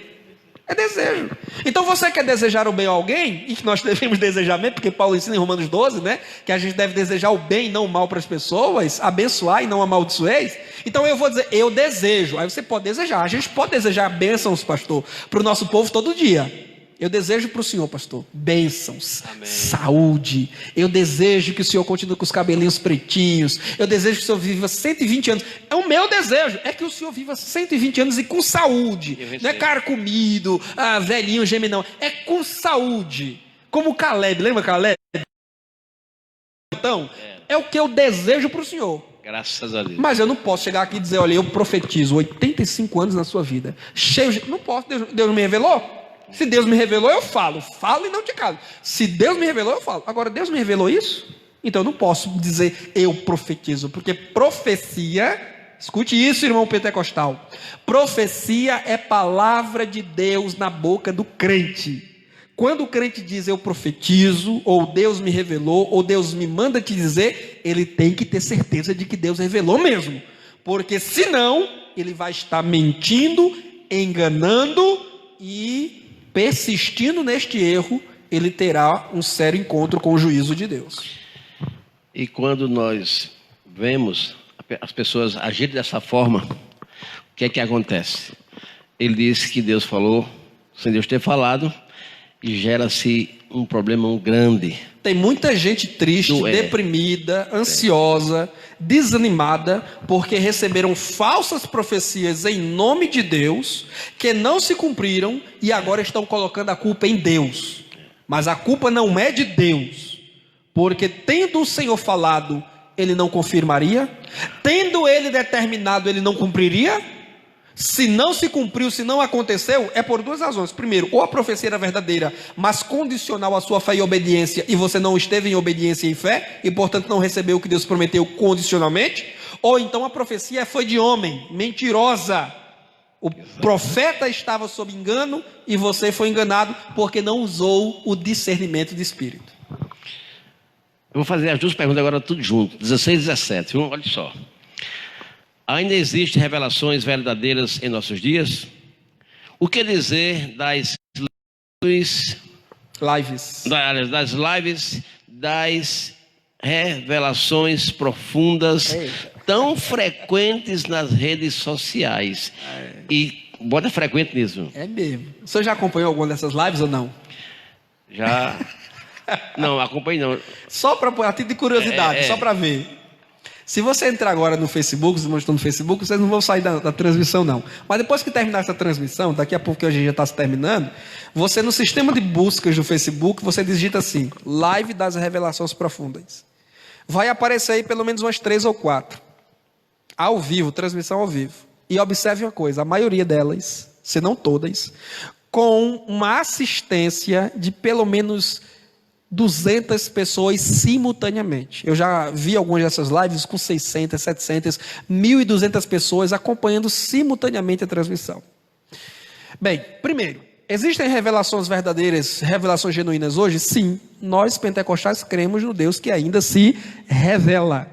É desejo. Então você quer desejar o bem a alguém, e que nós devemos desejar mesmo, porque Paulo ensina em Romanos 12, né? Que a gente deve desejar o bem e não o mal para as pessoas, abençoar e não amaldiçoeis. Então eu vou dizer, eu desejo. Aí você pode desejar. A gente pode desejar bênçãos, pastor, para o nosso povo todo dia. Eu desejo para o Senhor, pastor, bênçãos, amém, saúde. Eu desejo que o Senhor continue com os cabelinhos pretinhos. Eu desejo que o Senhor viva 120 anos. É o meu desejo, é que o Senhor viva 120 anos e com saúde. Não é carcomido, velhinho, geminão. É com saúde. Como Caleb, lembra Caleb? Então, é o que eu desejo para o Senhor. Graças a Deus. Mas eu não posso chegar aqui e dizer, olha, eu profetizo 85 anos na sua vida. Cheio de... Não posso, Deus me revelou? Se Deus me revelou, eu falo. Falo e não te calo. Se Deus me revelou, eu falo. Agora, Deus me revelou isso? Então eu não posso dizer, eu profetizo. Porque profecia, escute isso, irmão pentecostal. Profecia é palavra de Deus na boca do crente. Quando o crente diz eu profetizo, ou Deus me revelou, ou Deus me manda te dizer, ele tem que ter certeza de que Deus revelou mesmo. Porque senão, ele vai estar mentindo, enganando e persistindo neste erro, ele terá um sério encontro com o juízo de Deus. E quando nós vemos as pessoas agirem dessa forma, o que é que acontece? Ele diz que Deus falou, sem Deus ter falado, e gera-se um problema grande. Tem muita gente triste, deprimida, ansiosa, desanimada, porque receberam falsas profecias em nome de Deus, que não se cumpriram e agora estão colocando a culpa em Deus. Mas a culpa não é de Deus, porque tendo o Senhor falado, ele não confirmaria, tendo ele determinado, ele não cumpriria. Se não se cumpriu, se não aconteceu, é por duas razões. Primeiro, ou a profecia era verdadeira, mas condicional à sua fé e obediência, e você não esteve em obediência e fé, e portanto não recebeu o que Deus prometeu condicionalmente. Ou então a profecia foi de homem, mentirosa. O profeta estava sob engano, e você foi enganado, porque não usou o discernimento de espírito. Eu vou fazer as duas perguntas agora tudo junto, 16 e 17, olha só. Ainda existem revelações verdadeiras em nossos dias? O que dizer das lives, das revelações profundas, tão frequentes nas redes sociais? E bota frequente nisso. É mesmo. Você já acompanhou alguma dessas lives ou não? Já. Não, acompanhei não. Só para a título de curiosidade, só para ver. Se você entrar agora no Facebook, os irmãos estão no Facebook, vocês não vão sair da transmissão não. Mas depois que terminar essa transmissão, daqui a pouco que a gente já está se terminando, você no sistema de buscas do Facebook, você digita assim, live das revelações profundas. Vai aparecer aí pelo menos umas 3 ou 4. Ao vivo, transmissão ao vivo. E observe uma coisa, a maioria delas, se não todas, com uma assistência de pelo menos 200 pessoas simultaneamente. Eu já vi algumas dessas lives com 600, 700, 1.200 pessoas acompanhando simultaneamente a transmissão. Bem, primeiro, existem revelações verdadeiras, revelações genuínas hoje? Sim, nós pentecostais cremos no Deus que ainda se revela.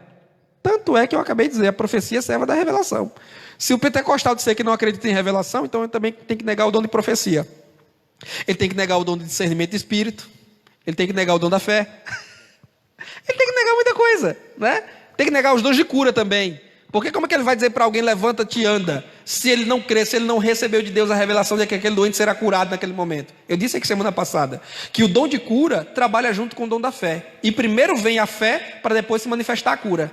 Tanto é que eu acabei de dizer, a profecia serve da revelação. Se o pentecostal disser que não acredita em revelação, então ele também tem que negar o dom de profecia. Ele tem que negar o dom de discernimento de espírito. Ele tem que negar o dom da fé. Ele tem que negar muita coisa, né? Tem que negar os dons de cura também. Porque como é que ele vai dizer para alguém, levanta-te e anda, se ele não crê, se ele não recebeu de Deus a revelação de que aquele doente será curado naquele momento? Eu disse aqui semana passada, que o dom de cura trabalha junto com o dom da fé. E primeiro vem a fé, para depois se manifestar a cura.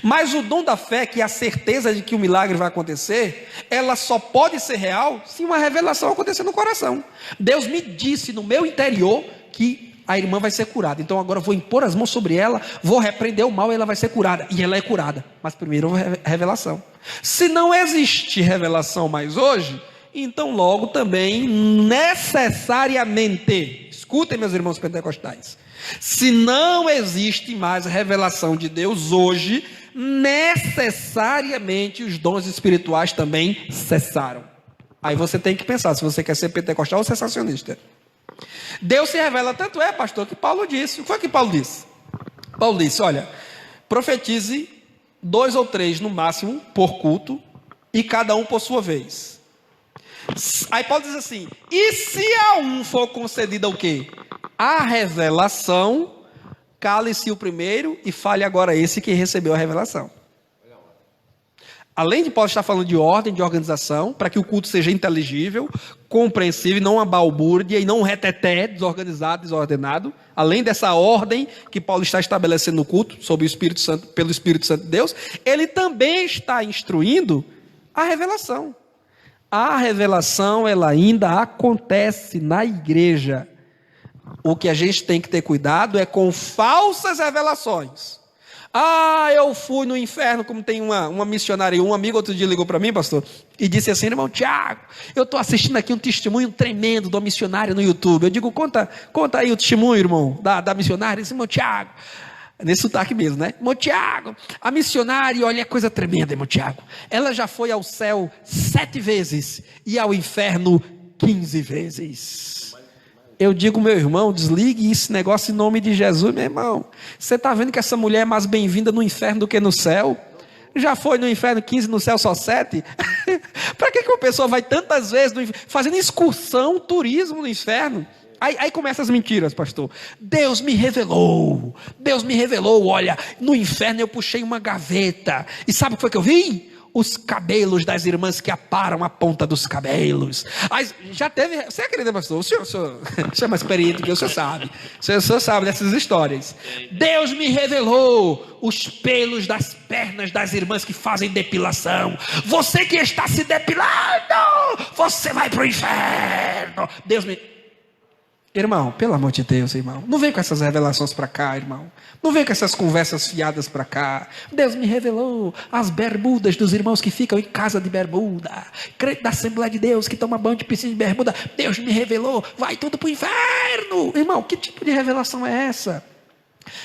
Mas o dom da fé, que é a certeza de que o milagre vai acontecer, ela só pode ser real se uma revelação acontecer no coração. Deus me disse no meu interior que a irmã vai ser curada. Então agora eu vou impor as mãos sobre ela, vou repreender o mal e ela vai ser curada. E ela é curada. Mas primeiro revelação. Se não existe revelação mais hoje, então logo também necessariamente, escutem meus irmãos pentecostais, se não existe mais revelação de Deus hoje, necessariamente os dons espirituais também cessaram. Aí você tem que pensar se você quer ser pentecostal ou cessacionista. Deus se revela, tanto é, pastor, que Paulo disse. O que foi que Paulo disse? Paulo disse, olha, profetize 2 ou 3 no máximo por culto, e cada um por sua vez. Aí Paulo diz assim, e se a um for concedida o quê? A revelação, cale-se o primeiro e fale agora esse que recebeu a revelação. Além de Paulo estar falando de ordem, de organização, para que o culto seja inteligível, compreensível, não uma balbúrdia e não um reteté desorganizado, desordenado. Além dessa ordem que Paulo está estabelecendo no culto, sob o Espírito Santo, pelo Espírito Santo de Deus, ele também está instruindo a revelação. A revelação, ela ainda acontece na igreja. O que a gente tem que ter cuidado é com falsas revelações. Ah, eu fui no inferno, como tem uma missionária, um amigo outro dia ligou para mim, pastor, e disse assim: irmão Tiago, eu estou assistindo aqui um testemunho tremendo do missionário no YouTube. Eu digo, conta aí o testemunho, irmão, da missionária. Ele disse: irmão Tiago, nesse sotaque mesmo, né? Irmão Tiago, a missionária, olha, é coisa tremenda, irmão Tiago. Ela já foi ao céu 7 vezes e ao inferno 15 vezes. Eu digo, meu irmão, desligue esse negócio em nome de Jesus, meu irmão. Você está vendo que essa mulher é mais bem-vinda no inferno do que no céu? Já foi no inferno 15, no céu só 7? Para que uma pessoa vai tantas vezes fazendo excursão, turismo no inferno? Aí começam as mentiras, pastor. Deus me revelou, olha, no inferno eu puxei uma gaveta, e sabe o que foi que eu vi? Os cabelos das irmãs que aparam a ponta dos cabelos. Aí, já teve, você acredita, pastor? O senhor é mais experiente que eu, o senhor sabe. O senhor sabe dessas histórias. Deus me revelou os pelos das pernas das irmãs que fazem depilação. Você que está se depilando, você vai para o inferno. Deus me... Irmão, pelo amor de Deus, irmão, não vem com essas revelações para cá, irmão. Não vem com essas conversas fiadas para cá. Deus me revelou as bermudas dos irmãos que ficam em casa de bermuda. Crente da Assembleia de Deus que toma banho de piscina de bermuda. Deus me revelou, vai tudo para o inferno. Irmão, que tipo de revelação é essa?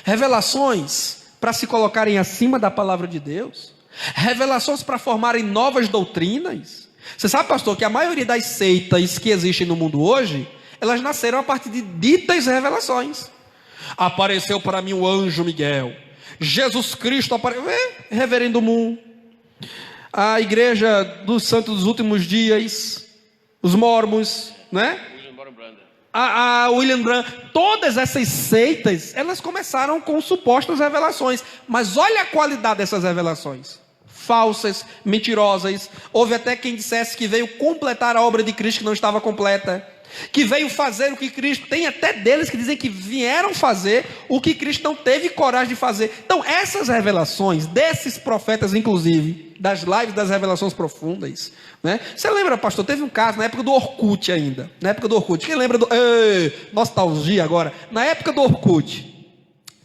Revelações para se colocarem acima da palavra de Deus? Revelações para formarem novas doutrinas? Você sabe, pastor, que a maioria das seitas que existem no mundo hoje, elas nasceram a partir de ditas revelações. Apareceu para mim o anjo Miguel. Jesus Cristo apareceu. Reverendo Moon. A igreja dos santos dos últimos dias. Os mormons, né? William Branham. Todas essas seitas, elas começaram com supostas revelações. Mas olha a qualidade dessas revelações. Falsas, mentirosas. Houve até quem dissesse que veio completar a obra de Cristo que não estava completa. Que veio fazer o que Cristo... Tem até deles que dizem que vieram fazer o que Cristo não teve coragem de fazer. Então essas revelações, desses profetas inclusive, das lives das revelações profundas, né? Você lembra, pastor, teve um caso na época do Orkut ainda. Na época do Orkut, quem lembra do... nostalgia agora. Na época do Orkut,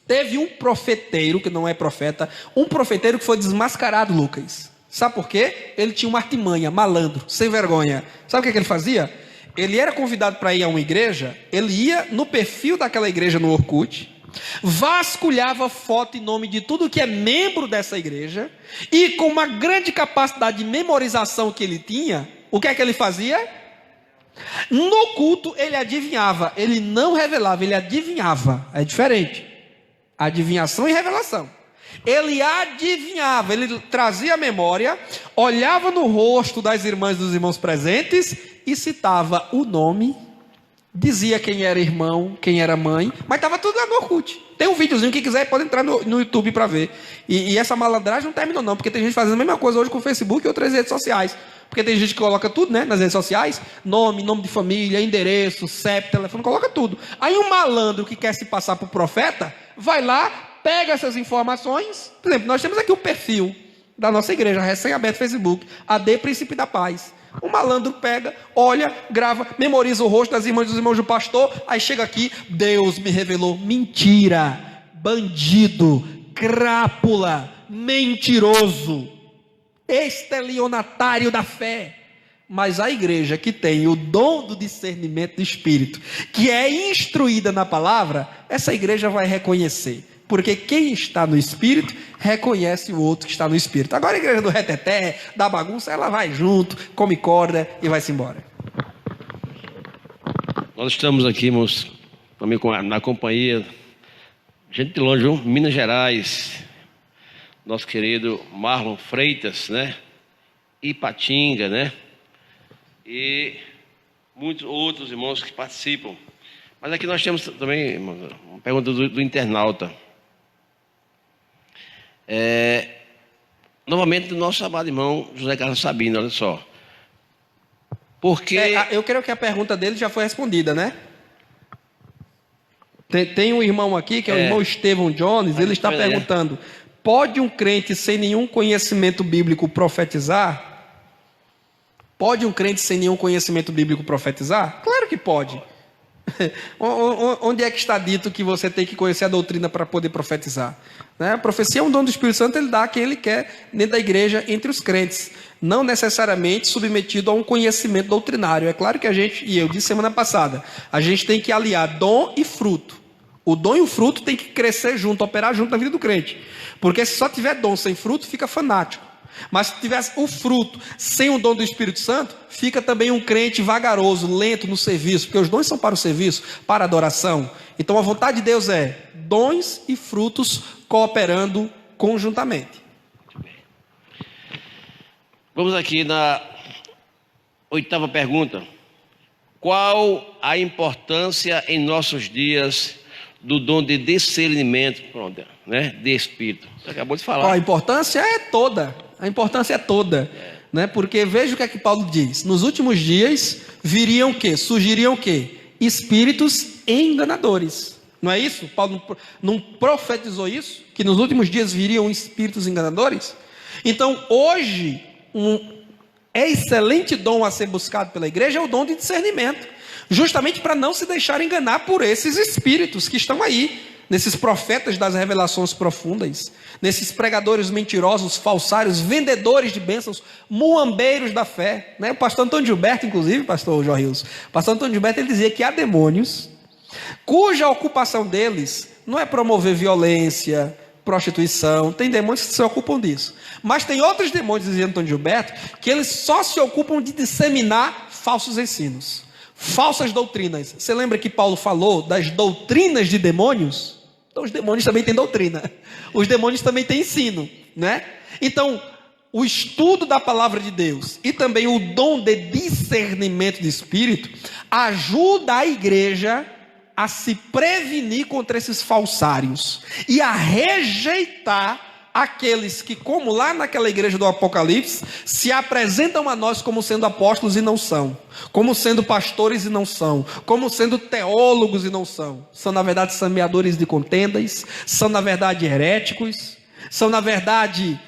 teve um profeteiro, que não é profeta, um profeteiro que foi desmascarado, Lucas. Sabe por quê? Ele tinha uma artimanha, malandro, sem vergonha. Sabe o que ele fazia? Ele era convidado para ir a uma igreja, ele ia no perfil daquela igreja no Orkut, vasculhava foto e nome de tudo que é membro dessa igreja, e com uma grande capacidade de memorização que ele tinha, o que é que ele fazia? No culto ele adivinhava, ele não revelava, ele adivinhava, é diferente, adivinhação e revelação. Ele adivinhava, ele trazia a memória, olhava no rosto das irmãs e dos irmãos presentes e citava o nome, dizia quem era irmão, quem era mãe, mas estava tudo lá no Orkut. Tem um videozinho, quem quiser pode entrar no YouTube para ver. E essa malandragem não terminou não, porque tem gente fazendo a mesma coisa hoje com o Facebook e outras redes sociais. Porque tem gente que coloca tudo, né, nas redes sociais, nome de família, endereço, CEP, telefone, coloca tudo. Aí um malandro que quer se passar por profeta, vai lá, pega essas informações. Por exemplo, nós temos aqui o perfil da nossa igreja, recém-aberto Facebook, AD Príncipe da Paz. O malandro pega, olha, grava, memoriza o rosto das irmãs e dos irmãos do pastor, aí chega aqui, Deus me revelou. Mentira, bandido, crápula, mentiroso, estelionatário da fé. Mas a igreja que tem o dom do discernimento do Espírito, que é instruída na palavra, essa igreja vai reconhecer. Porque quem está no Espírito, reconhece o outro que está no Espírito. Agora a igreja do reteté, da bagunça, ela vai junto, come corda e vai-se embora. Nós estamos aqui, irmãos, também na companhia, gente de longe, viu? Minas Gerais, nosso querido Marlon Freitas, né? Ipatinga, né? E muitos outros irmãos que participam. Mas aqui nós temos também, irmãos, uma pergunta do internauta. Novamente do nosso amado irmão José Carlos Sabino, olha só. Porque... eu creio que a pergunta dele já foi respondida, né? Tem um irmão aqui, que é o irmão Estevão Jones, ele está perguntando: pode um crente sem nenhum conhecimento bíblico profetizar? Pode um crente sem nenhum conhecimento bíblico profetizar? Claro que pode. Onde é que está dito que você tem que conhecer a doutrina para poder profetizar? Né? A profecia é um dom do Espírito Santo, ele dá a quem ele quer dentro da igreja, entre os crentes, não necessariamente submetido a um conhecimento doutrinário. É claro que a gente, e eu disse semana passada, a gente tem que aliar dom e fruto. O dom e o fruto tem que crescer junto, operar junto na vida do crente, porque se só tiver dom sem fruto, fica fanático. Mas se tivesse o fruto sem o dom do Espírito Santo, fica também um crente vagaroso, lento no serviço, porque os dons são para o serviço, para a adoração. Então a vontade de Deus é dons e frutos cooperando conjuntamente. Vamos aqui na 8ª pergunta. Qual a importância em nossos dias do dom de discernimento, de espírito? Você acabou de falar. A importância é toda. A importância é toda. Né? Porque veja o que é que Paulo diz. Nos últimos dias viriam o quê? Surgiriam o quê? Espíritos enganadores. Não é isso? Paulo não profetizou isso? Que nos últimos dias viriam espíritos enganadores? Então hoje, um excelente dom a ser buscado pela igreja é o dom de discernimento. Justamente para não se deixar enganar por esses espíritos que estão aí, nesses profetas das revelações profundas, nesses pregadores mentirosos, falsários, vendedores de bênçãos, muambeiros da fé. Né? O pastor Antônio Gilberto, inclusive, pastor João Rios, o pastor Antônio Gilberto, ele dizia que há demônios cuja ocupação deles não é promover violência, prostituição. Tem demônios que se ocupam disso, mas tem outros demônios, dizia Antônio Gilberto, que eles só se ocupam de disseminar falsos ensinos, falsas doutrinas. Você lembra que Paulo falou das doutrinas de demônios? Então os demônios também têm doutrina, os demônios também têm ensino, né? Então o estudo da palavra de Deus e também o dom de discernimento de espírito ajuda a igreja a se prevenir contra esses falsários e a rejeitar aqueles que, como lá naquela igreja do Apocalipse, se apresentam a nós como sendo apóstolos e não são, como sendo pastores e não são, como sendo teólogos e não são. São na verdade semeadores de contendas, são na verdade heréticos, são na verdade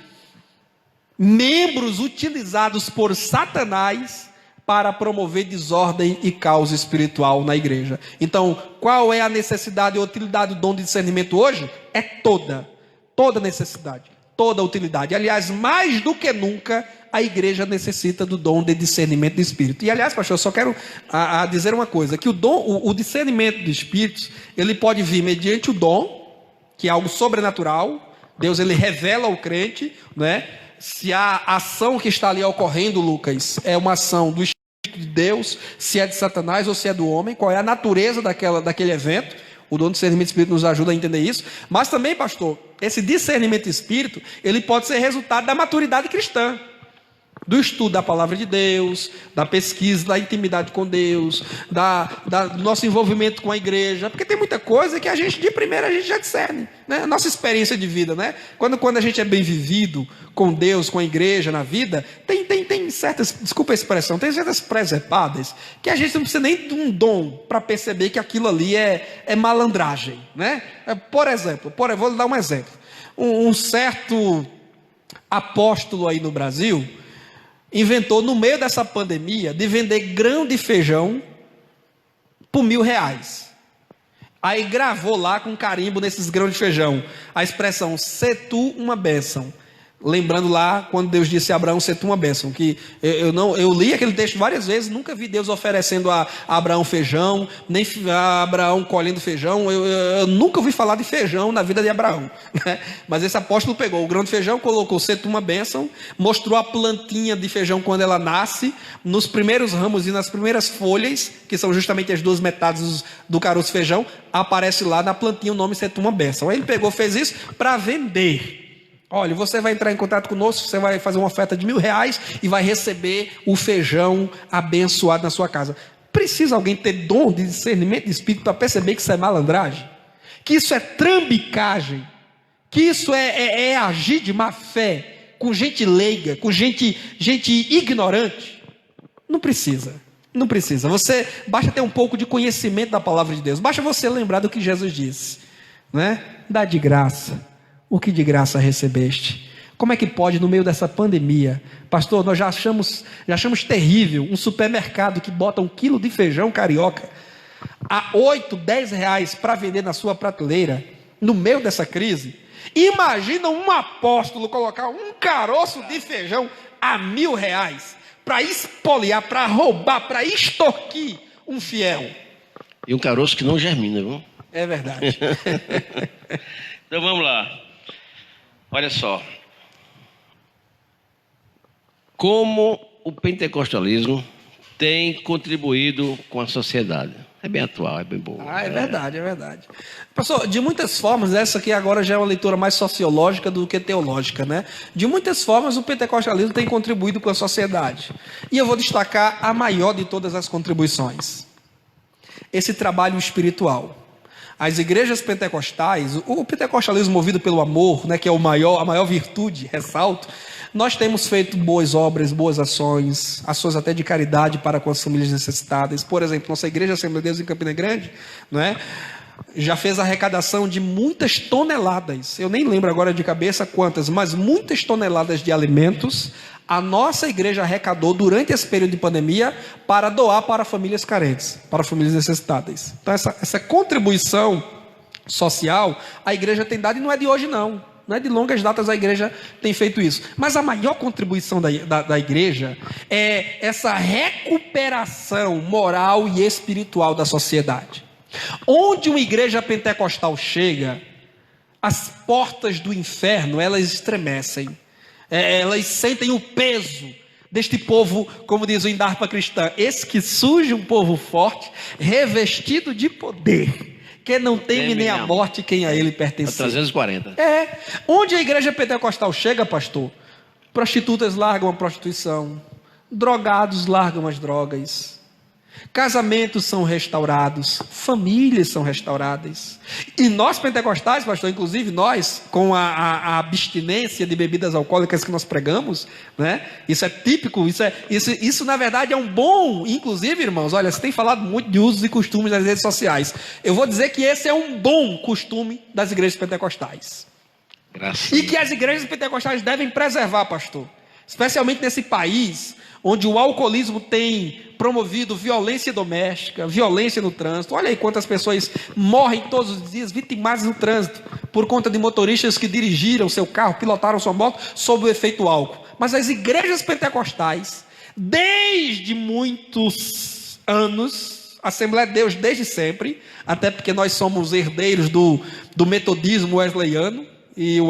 membros utilizados por Satanás para promover desordem e caos espiritual na igreja. Então, qual é a necessidade e a utilidade do dom de discernimento hoje? É toda necessidade, toda utilidade. Aliás, mais do que nunca, a igreja necessita do dom de discernimento de espírito. E aliás, pastor, eu só quero dizer uma coisa, que o discernimento de espíritos, ele pode vir mediante o dom, que é algo sobrenatural. Deus, ele revela ao crente, né? Se a ação que está ali ocorrendo, Lucas, é uma ação do Espírito de Deus, se é de Satanás ou se é do homem, qual é a natureza daquele evento. O dom de discernimento de espírito nos ajuda a entender isso. Mas também, pastor, esse discernimento de espírito, ele pode ser resultado da maturidade cristã, do estudo da palavra de Deus, da pesquisa, da intimidade com Deus, do nosso envolvimento com a igreja, porque tem muita coisa que de primeira a gente já discerne, né? Nossa experiência de vida, né? Quando a gente é bem vivido com Deus, com a igreja na vida, tem certas, desculpa a expressão, tem certas presepadas que a gente não precisa nem de um dom para perceber que aquilo ali é malandragem, né? Por exemplo, vou lhe dar um exemplo. Um certo apóstolo aí no Brasil inventou, no meio dessa pandemia, de vender grão de feijão por R$1.000. Aí gravou lá com carimbo nesses grãos de feijão a expressão, "se tu uma bênção". Lembrando lá, quando Deus disse a Abraão, "se tu uma bênção", que eu li aquele texto várias vezes, nunca vi Deus oferecendo a Abraão feijão, nem a Abraão colhendo feijão, eu nunca ouvi falar de feijão na vida de Abraão, né? Mas esse apóstolo pegou o grão de feijão, colocou "se tu uma bênção", mostrou a plantinha de feijão quando ela nasce, nos primeiros ramos e nas primeiras folhas, que são justamente as duas metades do caroço feijão, aparece lá na plantinha o nome "se tu uma bênção". Aí ele pegou, fez isso para vender. Olha, você vai entrar em contato conosco, você vai fazer uma oferta de R$1.000 e vai receber o feijão abençoado na sua casa. Precisa alguém ter dom de discernimento de espírito para perceber que isso é malandragem? Que isso é trambicagem? Que isso é agir de má fé com gente leiga, com gente ignorante? Não precisa. Não precisa. Você basta ter um pouco de conhecimento da palavra de Deus. Basta você lembrar do que Jesus disse, né? Dá de graça o que de graça recebeste. Como é que pode, no meio dessa pandemia, pastor, nós já achamos terrível um supermercado que bota 1 quilo de feijão carioca a 8, 10 reais para vender na sua prateleira, no meio dessa crise, imagina um apóstolo colocar um caroço de feijão a 1.000 reais para espoliar, para roubar, para extorquir um fiel. E um caroço que não germina, viu? É verdade. Então vamos lá. Olha só. Como o pentecostalismo tem contribuído com a sociedade. É bem atual, é bem boa. É verdade, é verdade. Pastor, de muitas formas, essa aqui agora já é uma leitura mais sociológica do que teológica, né? De muitas formas, o pentecostalismo tem contribuído com a sociedade. E eu vou destacar a maior de todas as contribuições. Esse trabalho espiritual. As igrejas pentecostais, o pentecostalismo movido pelo amor, né, que é a maior virtude, ressalto, nós temos feito boas obras, boas ações até de caridade para com as famílias necessitadas. Por exemplo, nossa igreja Assembleia de Deus em Campina Grande, não é? Já fez arrecadação de muitas toneladas, eu nem lembro agora de cabeça quantas, mas muitas toneladas de alimentos a nossa igreja arrecadou durante esse período de pandemia para doar para famílias carentes, para famílias necessitadas. Então essa contribuição social a igreja tem dado, e não é de hoje não é de longas datas a igreja tem feito isso. Mas a maior contribuição da igreja é essa recuperação moral e espiritual da sociedade. Onde uma igreja pentecostal chega, as portas do inferno, elas estremecem. Elas sentem o peso deste povo, como diz o Indarpa cristã, esse que surge um povo forte, revestido de poder, que não teme nem a morte quem a ele pertence. 340. Onde a igreja pentecostal chega, pastor, prostitutas largam a prostituição, drogados largam as drogas, casamentos são restaurados, famílias são restauradas. E nós pentecostais, pastor, inclusive nós, com a abstinência de bebidas alcoólicas que nós pregamos, né? Isso é típico, isso na verdade é um bom, inclusive, irmãos, olha, você tem falado muito de usos e costumes das redes sociais. Eu vou dizer que esse é um bom costume das igrejas pentecostais. Graças. E que as igrejas pentecostais devem preservar, pastor. Especialmente nesse país onde o alcoolismo tem promovido violência doméstica, violência no trânsito. Olha aí quantas pessoas morrem todos os dias vitimadas no trânsito por conta de motoristas que dirigiram seu carro, pilotaram sua moto sob o efeito álcool. Mas as igrejas pentecostais, desde muitos anos, Assembleia de Deus desde sempre, até porque nós somos herdeiros do metodismo wesleyano, e o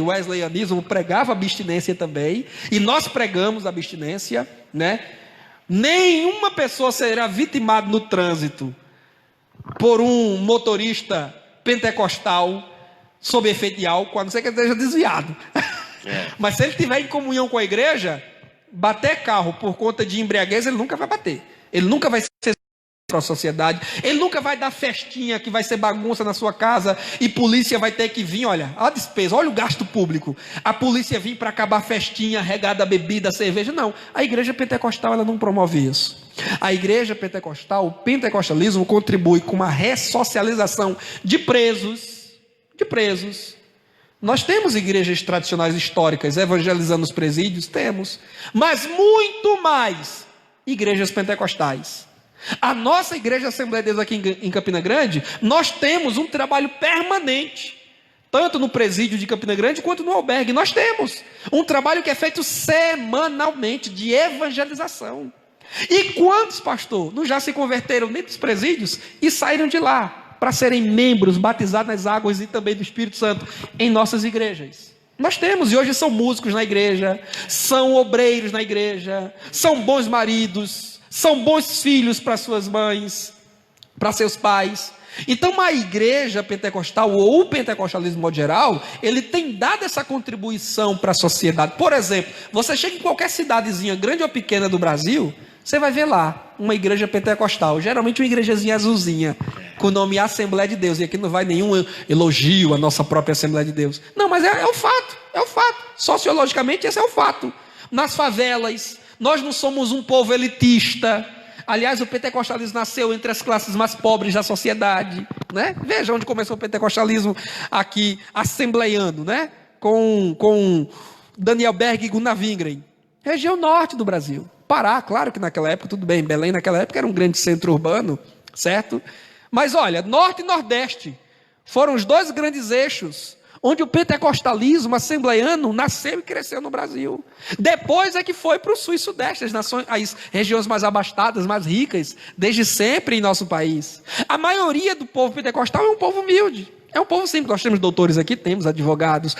wesleyanismo pregava abstinência também, e nós pregamos abstinência, né? Nenhuma pessoa será vitimada no trânsito por um motorista pentecostal sob efeito de álcool, a não ser que ele esteja desviado. Mas se ele estiver em comunhão com a igreja, bater carro por conta de embriaguez, ele nunca vai bater. Ele nunca vai ser para a sociedade. Ele nunca vai dar festinha que vai ser bagunça na sua casa e polícia vai ter que vir, olha, a despesa, olha o gasto público. A polícia vir para acabar a festinha, regada a bebida, a cerveja. Não, a igreja pentecostal ela não promove isso. A igreja pentecostal, o pentecostalismo contribui com uma ressocialização de presos. Nós temos igrejas tradicionais históricas evangelizando os presídios, temos, mas muito mais igrejas pentecostais. A nossa igreja Assembleia de Deus aqui em Campina Grande, nós temos um trabalho permanente, tanto no presídio de Campina Grande quanto no albergue. Nós temos um trabalho que é feito semanalmente de evangelização. E quantos, pastor, não já se converteram dentro dos presídios e saíram de lá para serem membros, batizados nas águas e também do Espírito Santo em nossas igrejas? Nós temos, e hoje são músicos na igreja, são obreiros na igreja, são bons maridos, são bons filhos para suas mães, para seus pais. Então a igreja pentecostal, ou o pentecostalismo de modo geral, ele tem dado essa contribuição para a sociedade. Por exemplo, você chega em qualquer cidadezinha, grande ou pequena do Brasil, você vai ver lá uma igreja pentecostal, geralmente uma igrejazinha azulzinha, com o nome Assembleia de Deus. E aqui não vai nenhum elogio à nossa própria Assembleia de Deus. Não, mas é o fato. Sociologicamente esse é o fato. Nas favelas, nós não somos um povo elitista. Aliás, o pentecostalismo nasceu entre as classes mais pobres da sociedade, né? Veja onde começou o pentecostalismo aqui, assembleiano, né? Com Daniel Berg e Gunnar Wingren. Região norte do Brasil. Pará, claro que naquela época, tudo bem, Belém naquela época era um grande centro urbano, certo? Mas olha, Norte e Nordeste foram os dois grandes eixos onde o pentecostalismo assembleiano nasceu e cresceu no Brasil. Depois é que foi para o Sul e Sudeste, as regiões mais abastadas, mais ricas, desde sempre em nosso país. A maioria do povo pentecostal é um povo humilde. É um povo simples. Nós temos doutores aqui, temos advogados,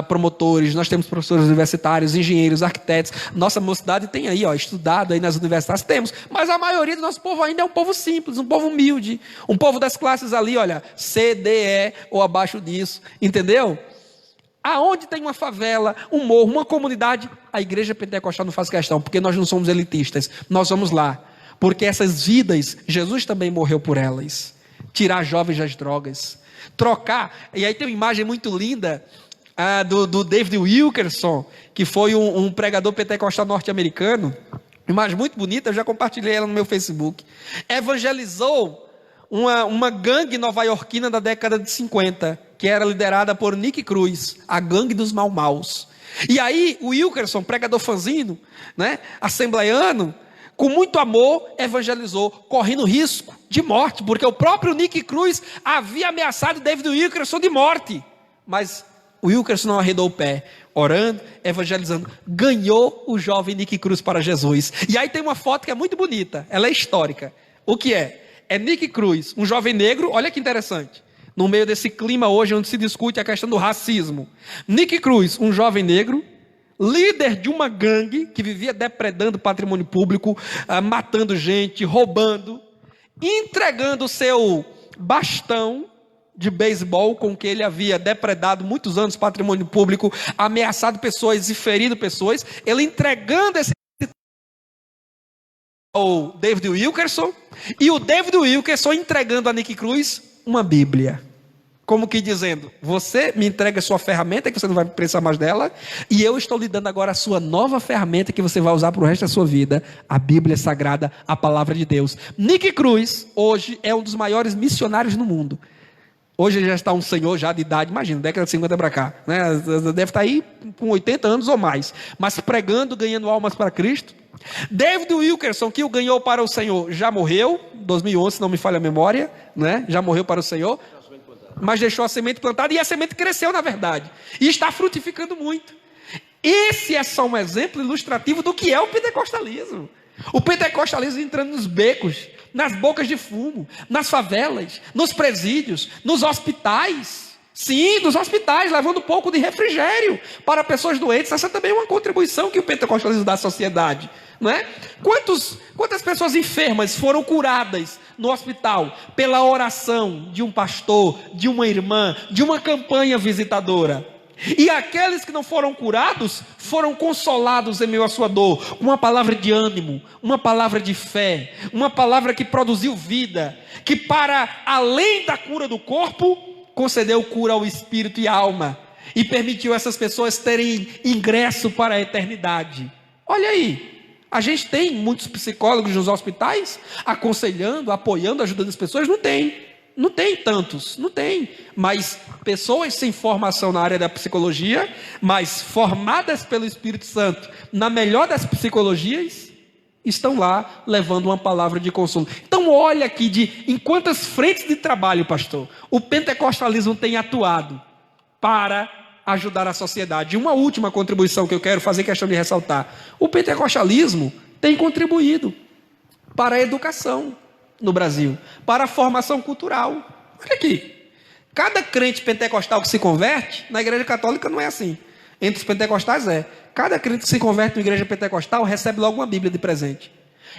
promotores, nós temos professores universitários, engenheiros, arquitetos. Nossa mocidade tem aí, estudado aí nas universidades, temos. Mas a maioria do nosso povo ainda é um povo simples, um povo humilde. Um povo das classes ali, C, D, E ou abaixo disso. Entendeu? Aonde tem uma favela, um morro, uma comunidade, a igreja pentecostal não faz questão, porque nós não somos elitistas. Nós vamos lá. Porque essas vidas, Jesus também morreu por elas. Tirar jovens das drogas. Trocar, e aí tem uma imagem muito linda do David Wilkerson, que foi um pregador pentecostal norte-americano, imagem muito bonita, eu já compartilhei ela no meu Facebook. Evangelizou uma gangue nova-iorquina da década de 50, que era liderada por Nick Cruz, a gangue dos mau-maus. E aí o Wilkerson, pregador fanzino, assembleiano, com muito amor, evangelizou, correndo risco de morte, porque o próprio Nick Cruz havia ameaçado David Wilkerson de morte. Mas o Wilkerson não arredou o pé, orando, evangelizando, ganhou o jovem Nick Cruz para Jesus. E aí tem uma foto que é muito bonita, ela é histórica. O que é? É Nick Cruz, um jovem negro, olha que interessante, no meio desse clima hoje onde se discute a questão do racismo. Nick Cruz, um jovem negro, líder de uma gangue que vivia depredando patrimônio público, matando gente, roubando, entregando o seu bastão de beisebol com que ele havia depredado muitos anos patrimônio público, ameaçado pessoas e ferido pessoas, ele entregando esse ao David Wilkerson, e o David Wilkerson entregando a Nick Cruz uma Bíblia. Como que dizendo, você me entrega a sua ferramenta, que você não vai precisar mais dela, e eu estou lhe dando agora a sua nova ferramenta, que você vai usar para o resto da sua vida, a Bíblia Sagrada, a Palavra de Deus. Nick Cruz, hoje, é um dos maiores missionários no mundo. Hoje ele já está um senhor já de idade, imagina, década de 50 para cá, deve estar aí com 80 anos ou mais, mas pregando, ganhando almas para Cristo. David Wilkerson, que o ganhou para o Senhor, já morreu, 2011, se não me falha a memória, já morreu para o Senhor, mas deixou a semente plantada, e a semente cresceu na verdade, e está frutificando muito. Esse é só um exemplo ilustrativo do que é o pentecostalismo. O pentecostalismo entrando nos becos, nas bocas de fumo, nas favelas, nos presídios, nos hospitais. Sim, nos hospitais, levando um pouco de refrigério para pessoas doentes. Essa também é uma contribuição que o pentecostalismo dá à sociedade, não é? Quantas pessoas enfermas foram curadas no hospital pela oração de um pastor, de uma irmã, de uma campanha visitadora? E aqueles que não foram curados foram consolados em meio à sua dor, uma palavra de ânimo, uma palavra de fé, uma palavra que produziu vida, que para além da cura do corpo, concedeu cura ao espírito e à alma, e permitiu essas pessoas terem ingresso para a eternidade. Olha aí, a gente tem muitos psicólogos nos hospitais, aconselhando, apoiando, ajudando as pessoas? Não tem tantos, não tem, mas pessoas sem formação na área da psicologia, mas formadas pelo Espírito Santo, na melhor das psicologias, estão lá levando uma palavra de consolo. Então olha aqui em quantas frentes de trabalho, pastor, o pentecostalismo tem atuado para ajudar a sociedade. E uma última contribuição que eu quero fazer questão de ressaltar: o pentecostalismo tem contribuído para a educação no Brasil, para a formação cultural. Olha aqui, cada crente pentecostal que se converte, na igreja católica não é assim, entre os pentecostais cada crente que se converte na igreja pentecostal recebe logo uma Bíblia de presente.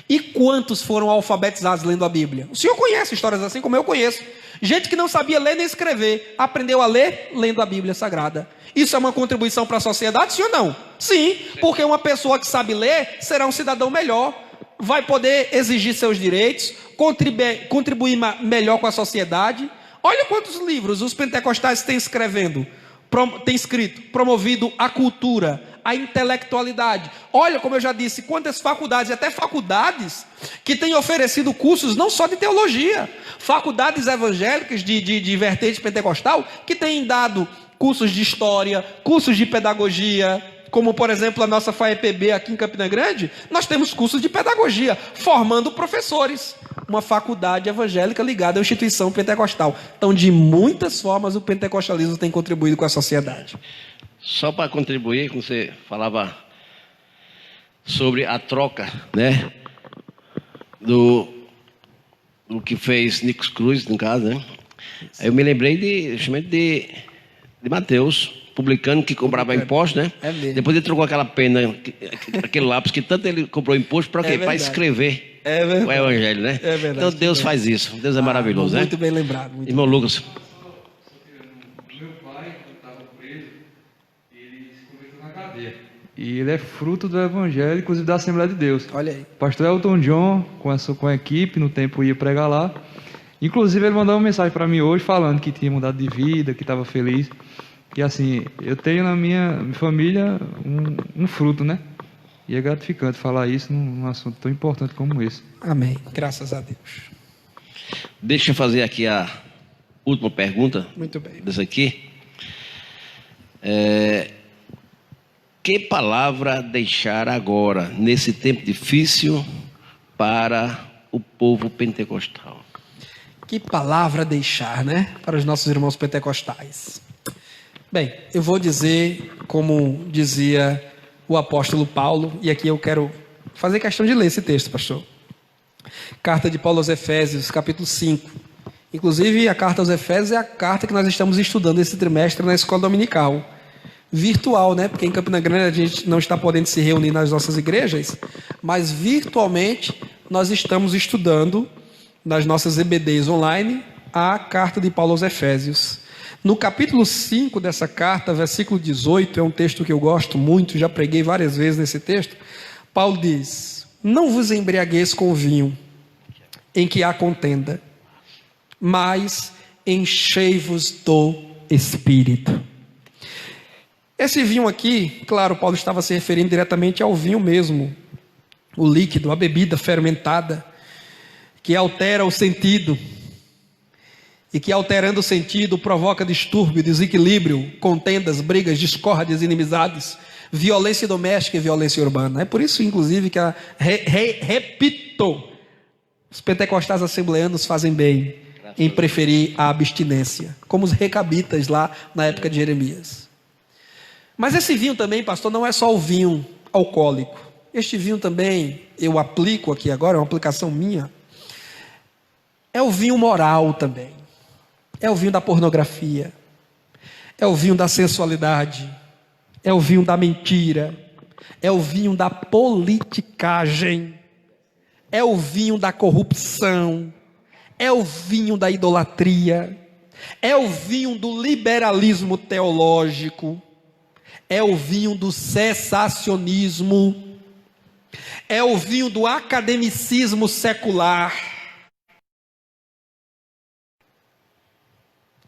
E quantos foram alfabetizados lendo a Bíblia? O senhor conhece histórias assim como eu conheço, gente que não sabia ler nem escrever, aprendeu a ler lendo a Bíblia Sagrada. Isso é uma contribuição para a sociedade, sim ou não? Sim, porque uma pessoa que sabe ler será um cidadão melhor, vai poder exigir seus direitos, contribuir melhor com a sociedade. Olha quantos livros os pentecostais têm escrito, promovido a cultura, a intelectualidade. Olha, como eu já disse, quantas faculdades, até faculdades que têm oferecido cursos não só de teologia, faculdades evangélicas de vertente pentecostal, que têm dado cursos de história, cursos de pedagogia, como por exemplo a nossa FAEPB aqui em Campina Grande. Nós temos cursos de pedagogia, formando professores uma faculdade evangélica ligada à instituição pentecostal. Então, de muitas formas, o pentecostalismo tem contribuído com a sociedade. Só para contribuir, como você falava sobre a troca, né, do que fez Nicos Cruz, no caso, né? Aí eu me lembrei justamente de Mateus, publicano que cobrava imposto, né? É mesmo. Depois ele trocou aquela pena, aquele lápis que tanto ele cobrou imposto, para quê? Para escrever o evangelho, né? É verdade. Então Deus faz isso. Deus é maravilhoso, né? Muito bem lembrado. Muito Irmão Lucas. Meu pai, quando estava preso, ele se converteu na cadeia. E ele é fruto do evangelho, inclusive da Assembleia de Deus. Olha aí. Pastor Elton John, com a equipe, no tempo ia pregar lá. Inclusive ele mandou uma mensagem para mim hoje falando que tinha mudado de vida, que estava feliz. E assim, eu tenho na minha família um fruto, né? E é gratificante falar isso num assunto tão importante como esse. Amém. Graças a Deus. Deixa eu fazer aqui a última pergunta. Muito bem. Dessa aqui. Que palavra deixar agora, nesse tempo difícil, para o povo pentecostal? Que palavra deixar, né? Para os nossos irmãos pentecostais. Bem, eu vou dizer, como dizia o apóstolo Paulo, e aqui eu quero fazer questão de ler esse texto, pastor. Carta de Paulo aos Efésios, capítulo 5. Inclusive, a carta aos Efésios é a carta que nós estamos estudando esse trimestre na escola dominical. Virtual, né? Porque em Campina Grande a gente não está podendo se reunir nas nossas igrejas, mas virtualmente nós estamos estudando nas nossas EBDs online a carta de Paulo aos Efésios. No capítulo 5 dessa carta, versículo 18, é um texto que eu gosto muito, já preguei várias vezes nesse texto. Paulo diz: não vos embriagueis com vinho, em que há contenda, mas enchei-vos do Espírito. Esse vinho aqui, claro, Paulo estava se referindo diretamente ao vinho mesmo, o líquido, a bebida fermentada, que altera o sentido, e que alterando o sentido provoca distúrbio, desequilíbrio, contendas, brigas, discórdias, inimizades, violência doméstica e violência urbana. É por isso, inclusive, que repito, os pentecostais assembleanos fazem bem em preferir a abstinência, como os recabitas lá na época de Jeremias. Mas esse vinho também, pastor, não é só o vinho alcoólico. Este vinho também, eu aplico aqui agora, é uma aplicação minha, é o vinho moral também. É o vinho da pornografia, é o vinho da sensualidade, é o vinho da mentira, é o vinho da politicagem, é o vinho da corrupção, é o vinho da idolatria, é o vinho do liberalismo teológico, é o vinho do cessacionismo, é o vinho do academicismo secular,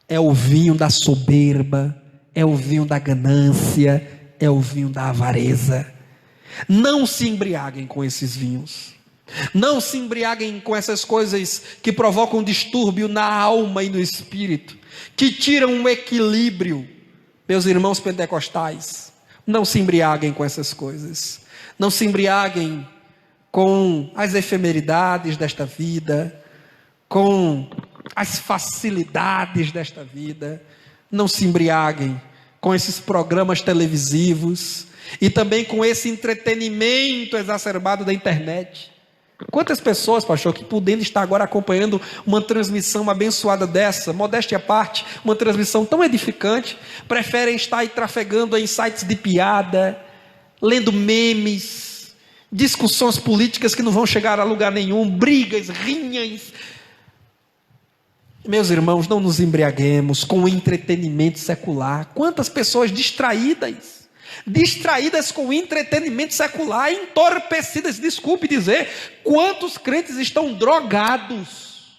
é o vinho da soberba, é o vinho da ganância, é o vinho da avareza. Não se embriaguem com esses vinhos. Não se embriaguem com essas coisas que provocam distúrbio na alma e no espírito, que tiram o equilíbrio. Meus irmãos pentecostais, não se embriaguem com essas coisas. Não se embriaguem com as efemeridades desta vida, com as facilidades desta vida. Não se embriaguem com esses programas televisivos e também com esse entretenimento exacerbado da internet. Quantas pessoas, pastor, que podendo estar agora acompanhando uma transmissão abençoada dessa, modéstia à parte, uma transmissão tão edificante, preferem estar aí trafegando em sites de piada, lendo memes, discussões políticas que não vão chegar a lugar nenhum, brigas, rinhas. Meus irmãos, não nos embriaguemos com o entretenimento secular. Quantas pessoas distraídas com o entretenimento secular, entorpecidas, desculpe dizer, quantos crentes estão drogados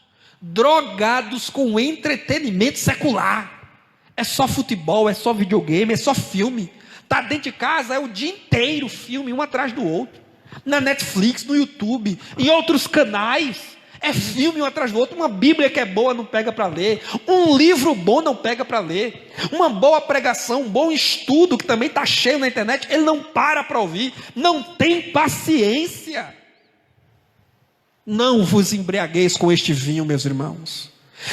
com o entretenimento secular. É só futebol, é só videogame, é só filme. Está dentro de casa, é o dia inteiro filme, um atrás do outro. Na Netflix, no YouTube, em outros canais. É filme um atrás do outro. Uma Bíblia que é boa não pega para ler, um livro bom não pega para ler, uma boa pregação, um bom estudo que também está cheio na internet, ele não para ouvir, não tem paciência. Não vos embriagueis com este vinho, meus irmãos,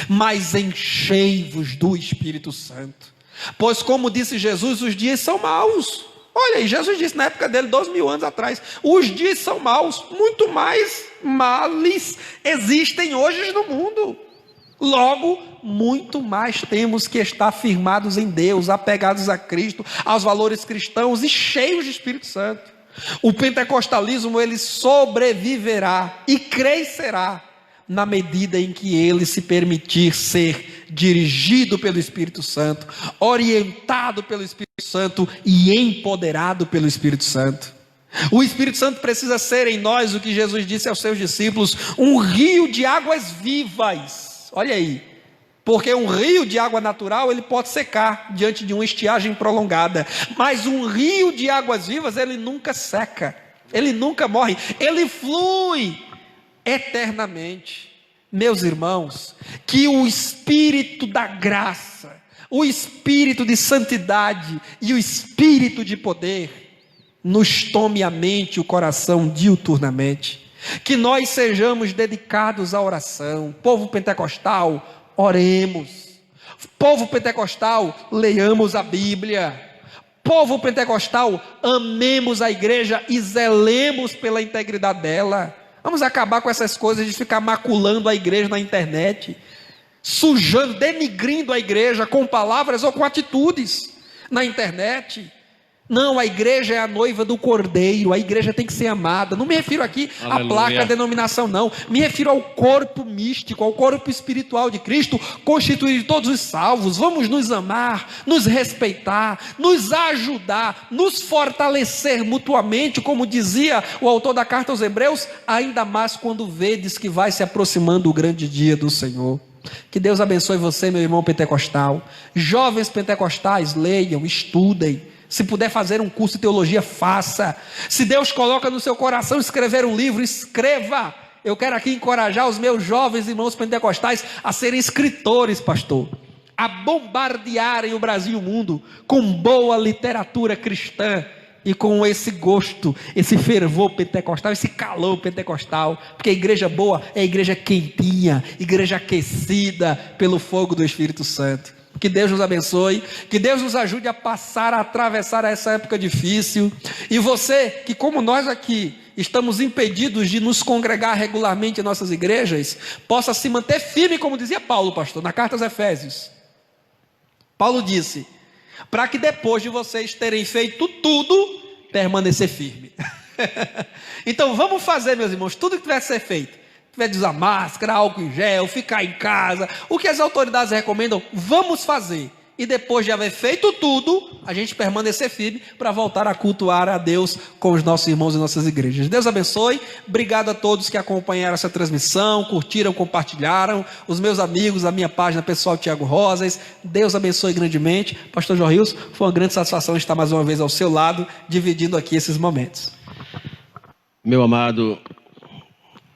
mas enchei-vos do Espírito Santo. Pois como disse Jesus, os dias são maus. Olha aí, Jesus disse na época dele, 2000 anos atrás, os dias são maus, muito mais males existem hoje no mundo. Logo, muito mais temos que estar firmados em Deus, apegados a Cristo, aos valores cristãos e cheios de Espírito Santo. O pentecostalismo, ele sobreviverá e crescerá na medida em que ele se permitir ser dirigido pelo Espírito Santo, orientado pelo Espírito Santo e empoderado pelo Espírito Santo. O Espírito Santo precisa ser em nós o que Jesus disse aos seus discípulos, um rio de águas vivas. Olha aí, porque um rio de água natural, ele pode secar diante de uma estiagem prolongada, mas um rio de águas vivas, ele nunca seca, ele nunca morre, ele flui eternamente. Meus irmãos, que o Espírito da graça, o Espírito de santidade e o Espírito de poder nos tome a mente e o coração diuturnamente, que nós sejamos dedicados à oração. Povo pentecostal, oremos. Povo pentecostal, leiamos a Bíblia. Povo pentecostal, amemos a igreja e zelemos pela integridade dela. Vamos acabar com essas coisas de ficar maculando a igreja na internet, sujando, denigrindo a igreja com palavras ou com atitudes na internet. Não, a igreja é a noiva do Cordeiro, a igreja tem que ser amada. Não me refiro aqui à placa, à denominação, não. Me refiro ao corpo místico, ao corpo espiritual de Cristo, constituído de todos os salvos. Vamos nos amar, nos respeitar, nos ajudar, nos fortalecer mutuamente, como dizia o autor da carta aos Hebreus, ainda mais quando vedes que vai se aproximando o grande dia do Senhor. Que Deus abençoe você, meu irmão pentecostal. Jovens pentecostais, leiam, estudem. Se puder fazer um curso de teologia, faça. Se Deus coloca no seu coração escrever um livro, escreva. Eu quero aqui encorajar os meus jovens irmãos pentecostais a serem escritores, pastor, a bombardearem o Brasil e o mundo com boa literatura cristã e com esse gosto, esse fervor pentecostal, esse calor pentecostal, porque a igreja boa é a igreja quentinha, igreja aquecida pelo fogo do Espírito Santo. Que Deus nos abençoe, que Deus nos ajude a passar, a atravessar essa época difícil. E você, que como nós aqui estamos impedidos de nos congregar regularmente em nossas igrejas, possa se manter firme, como dizia Paulo, pastor, na carta aos Efésios. Paulo disse, para que depois de vocês terem feito tudo, permanecer firme. Então vamos fazer, meus irmãos, tudo que tiver que ser feito. Tiver de usar máscara, álcool em gel, ficar em casa, o que as autoridades recomendam, vamos fazer. E depois de haver feito tudo, a gente permanecer firme para voltar a cultuar a Deus com os nossos irmãos e nossas igrejas. Deus abençoe. Obrigado a todos que acompanharam essa transmissão, curtiram, compartilharam. Os meus amigos, a minha página pessoal, Tiago Rosas. Deus abençoe grandemente. Pastor João Rios, foi uma grande satisfação estar mais uma vez ao seu lado, dividindo aqui esses momentos. Meu amado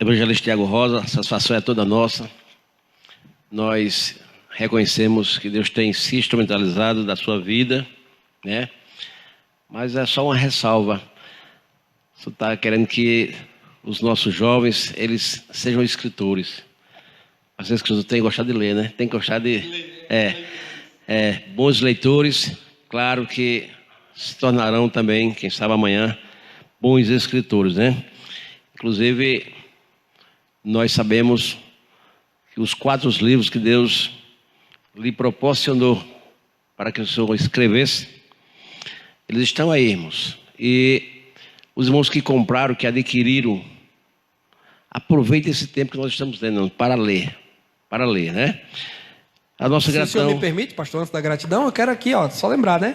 evangelista Tiago Rosa, a satisfação é toda nossa. Nós reconhecemos que Deus tem se instrumentalizado da sua vida, né? Mas é só uma ressalva. Você está querendo que os nossos jovens, eles sejam escritores. Às vezes que você tem que gostar de ler, né? Tem que gostar de... bons leitores, claro que se tornarão também, quem sabe amanhã, bons escritores, né? Inclusive, nós sabemos que os 4 livros que Deus lhe proporcionou para que o Senhor escrevesse, eles estão aí, irmãos. E os irmãos que compraram, que adquiriram, aproveitem esse tempo que nós estamos tendo para ler, né? A nossa gratidão... Se o senhor me permite, pastor, antes da gratidão, eu quero aqui, só lembrar, né?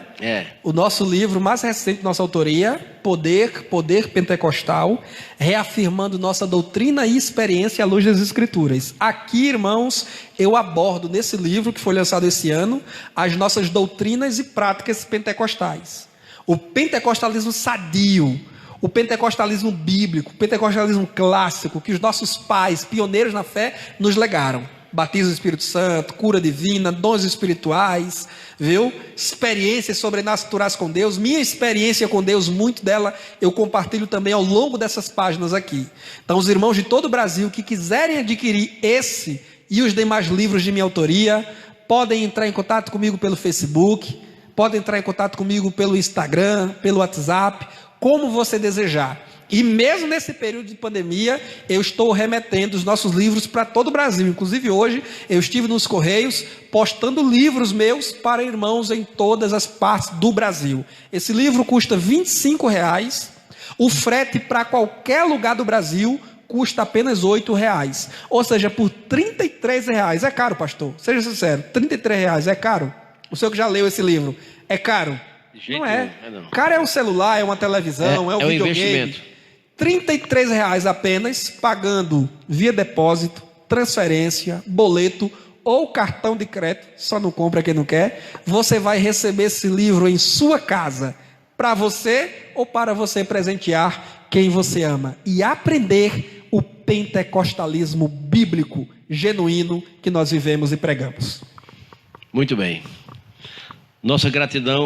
O nosso livro mais recente, nossa autoria, Poder Pentecostal, reafirmando nossa doutrina e experiência à luz das Escrituras. Aqui, irmãos, eu abordo nesse livro, que foi lançado esse ano, as nossas doutrinas e práticas pentecostais. O pentecostalismo sadio, o pentecostalismo bíblico, o pentecostalismo clássico, que os nossos pais, pioneiros na fé, nos legaram. batismo do Espírito Santo, cura divina, dons espirituais, viu? Experiências sobrenaturais com Deus. Minha experiência com Deus, muito dela eu compartilho também ao longo dessas páginas aqui. Então, os irmãos de todo o Brasil que quiserem adquirir esse e os demais livros de minha autoria, podem entrar em contato comigo pelo Facebook, podem entrar em contato comigo pelo Instagram, pelo WhatsApp, como você desejar. E mesmo nesse período de pandemia, eu estou remetendo os nossos livros para todo o Brasil. Inclusive hoje, eu estive nos Correios postando livros meus para irmãos em todas as partes do Brasil. Esse livro custa R$25. O frete para qualquer lugar do Brasil custa apenas R$8. Ou seja, por R$33. É caro, pastor? Seja sincero, R$33 é caro? O senhor que já leu esse livro, é caro? Não é. Caro é um celular, é uma televisão, é um videogame. Investimento. R$33 apenas, pagando via depósito, transferência, boleto ou cartão de crédito, só não compra quem não quer. Você vai receber esse livro em sua casa, para você ou para você presentear quem você ama. E aprender o pentecostalismo bíblico, genuíno, que nós vivemos e pregamos. Muito bem. Nossa gratidão.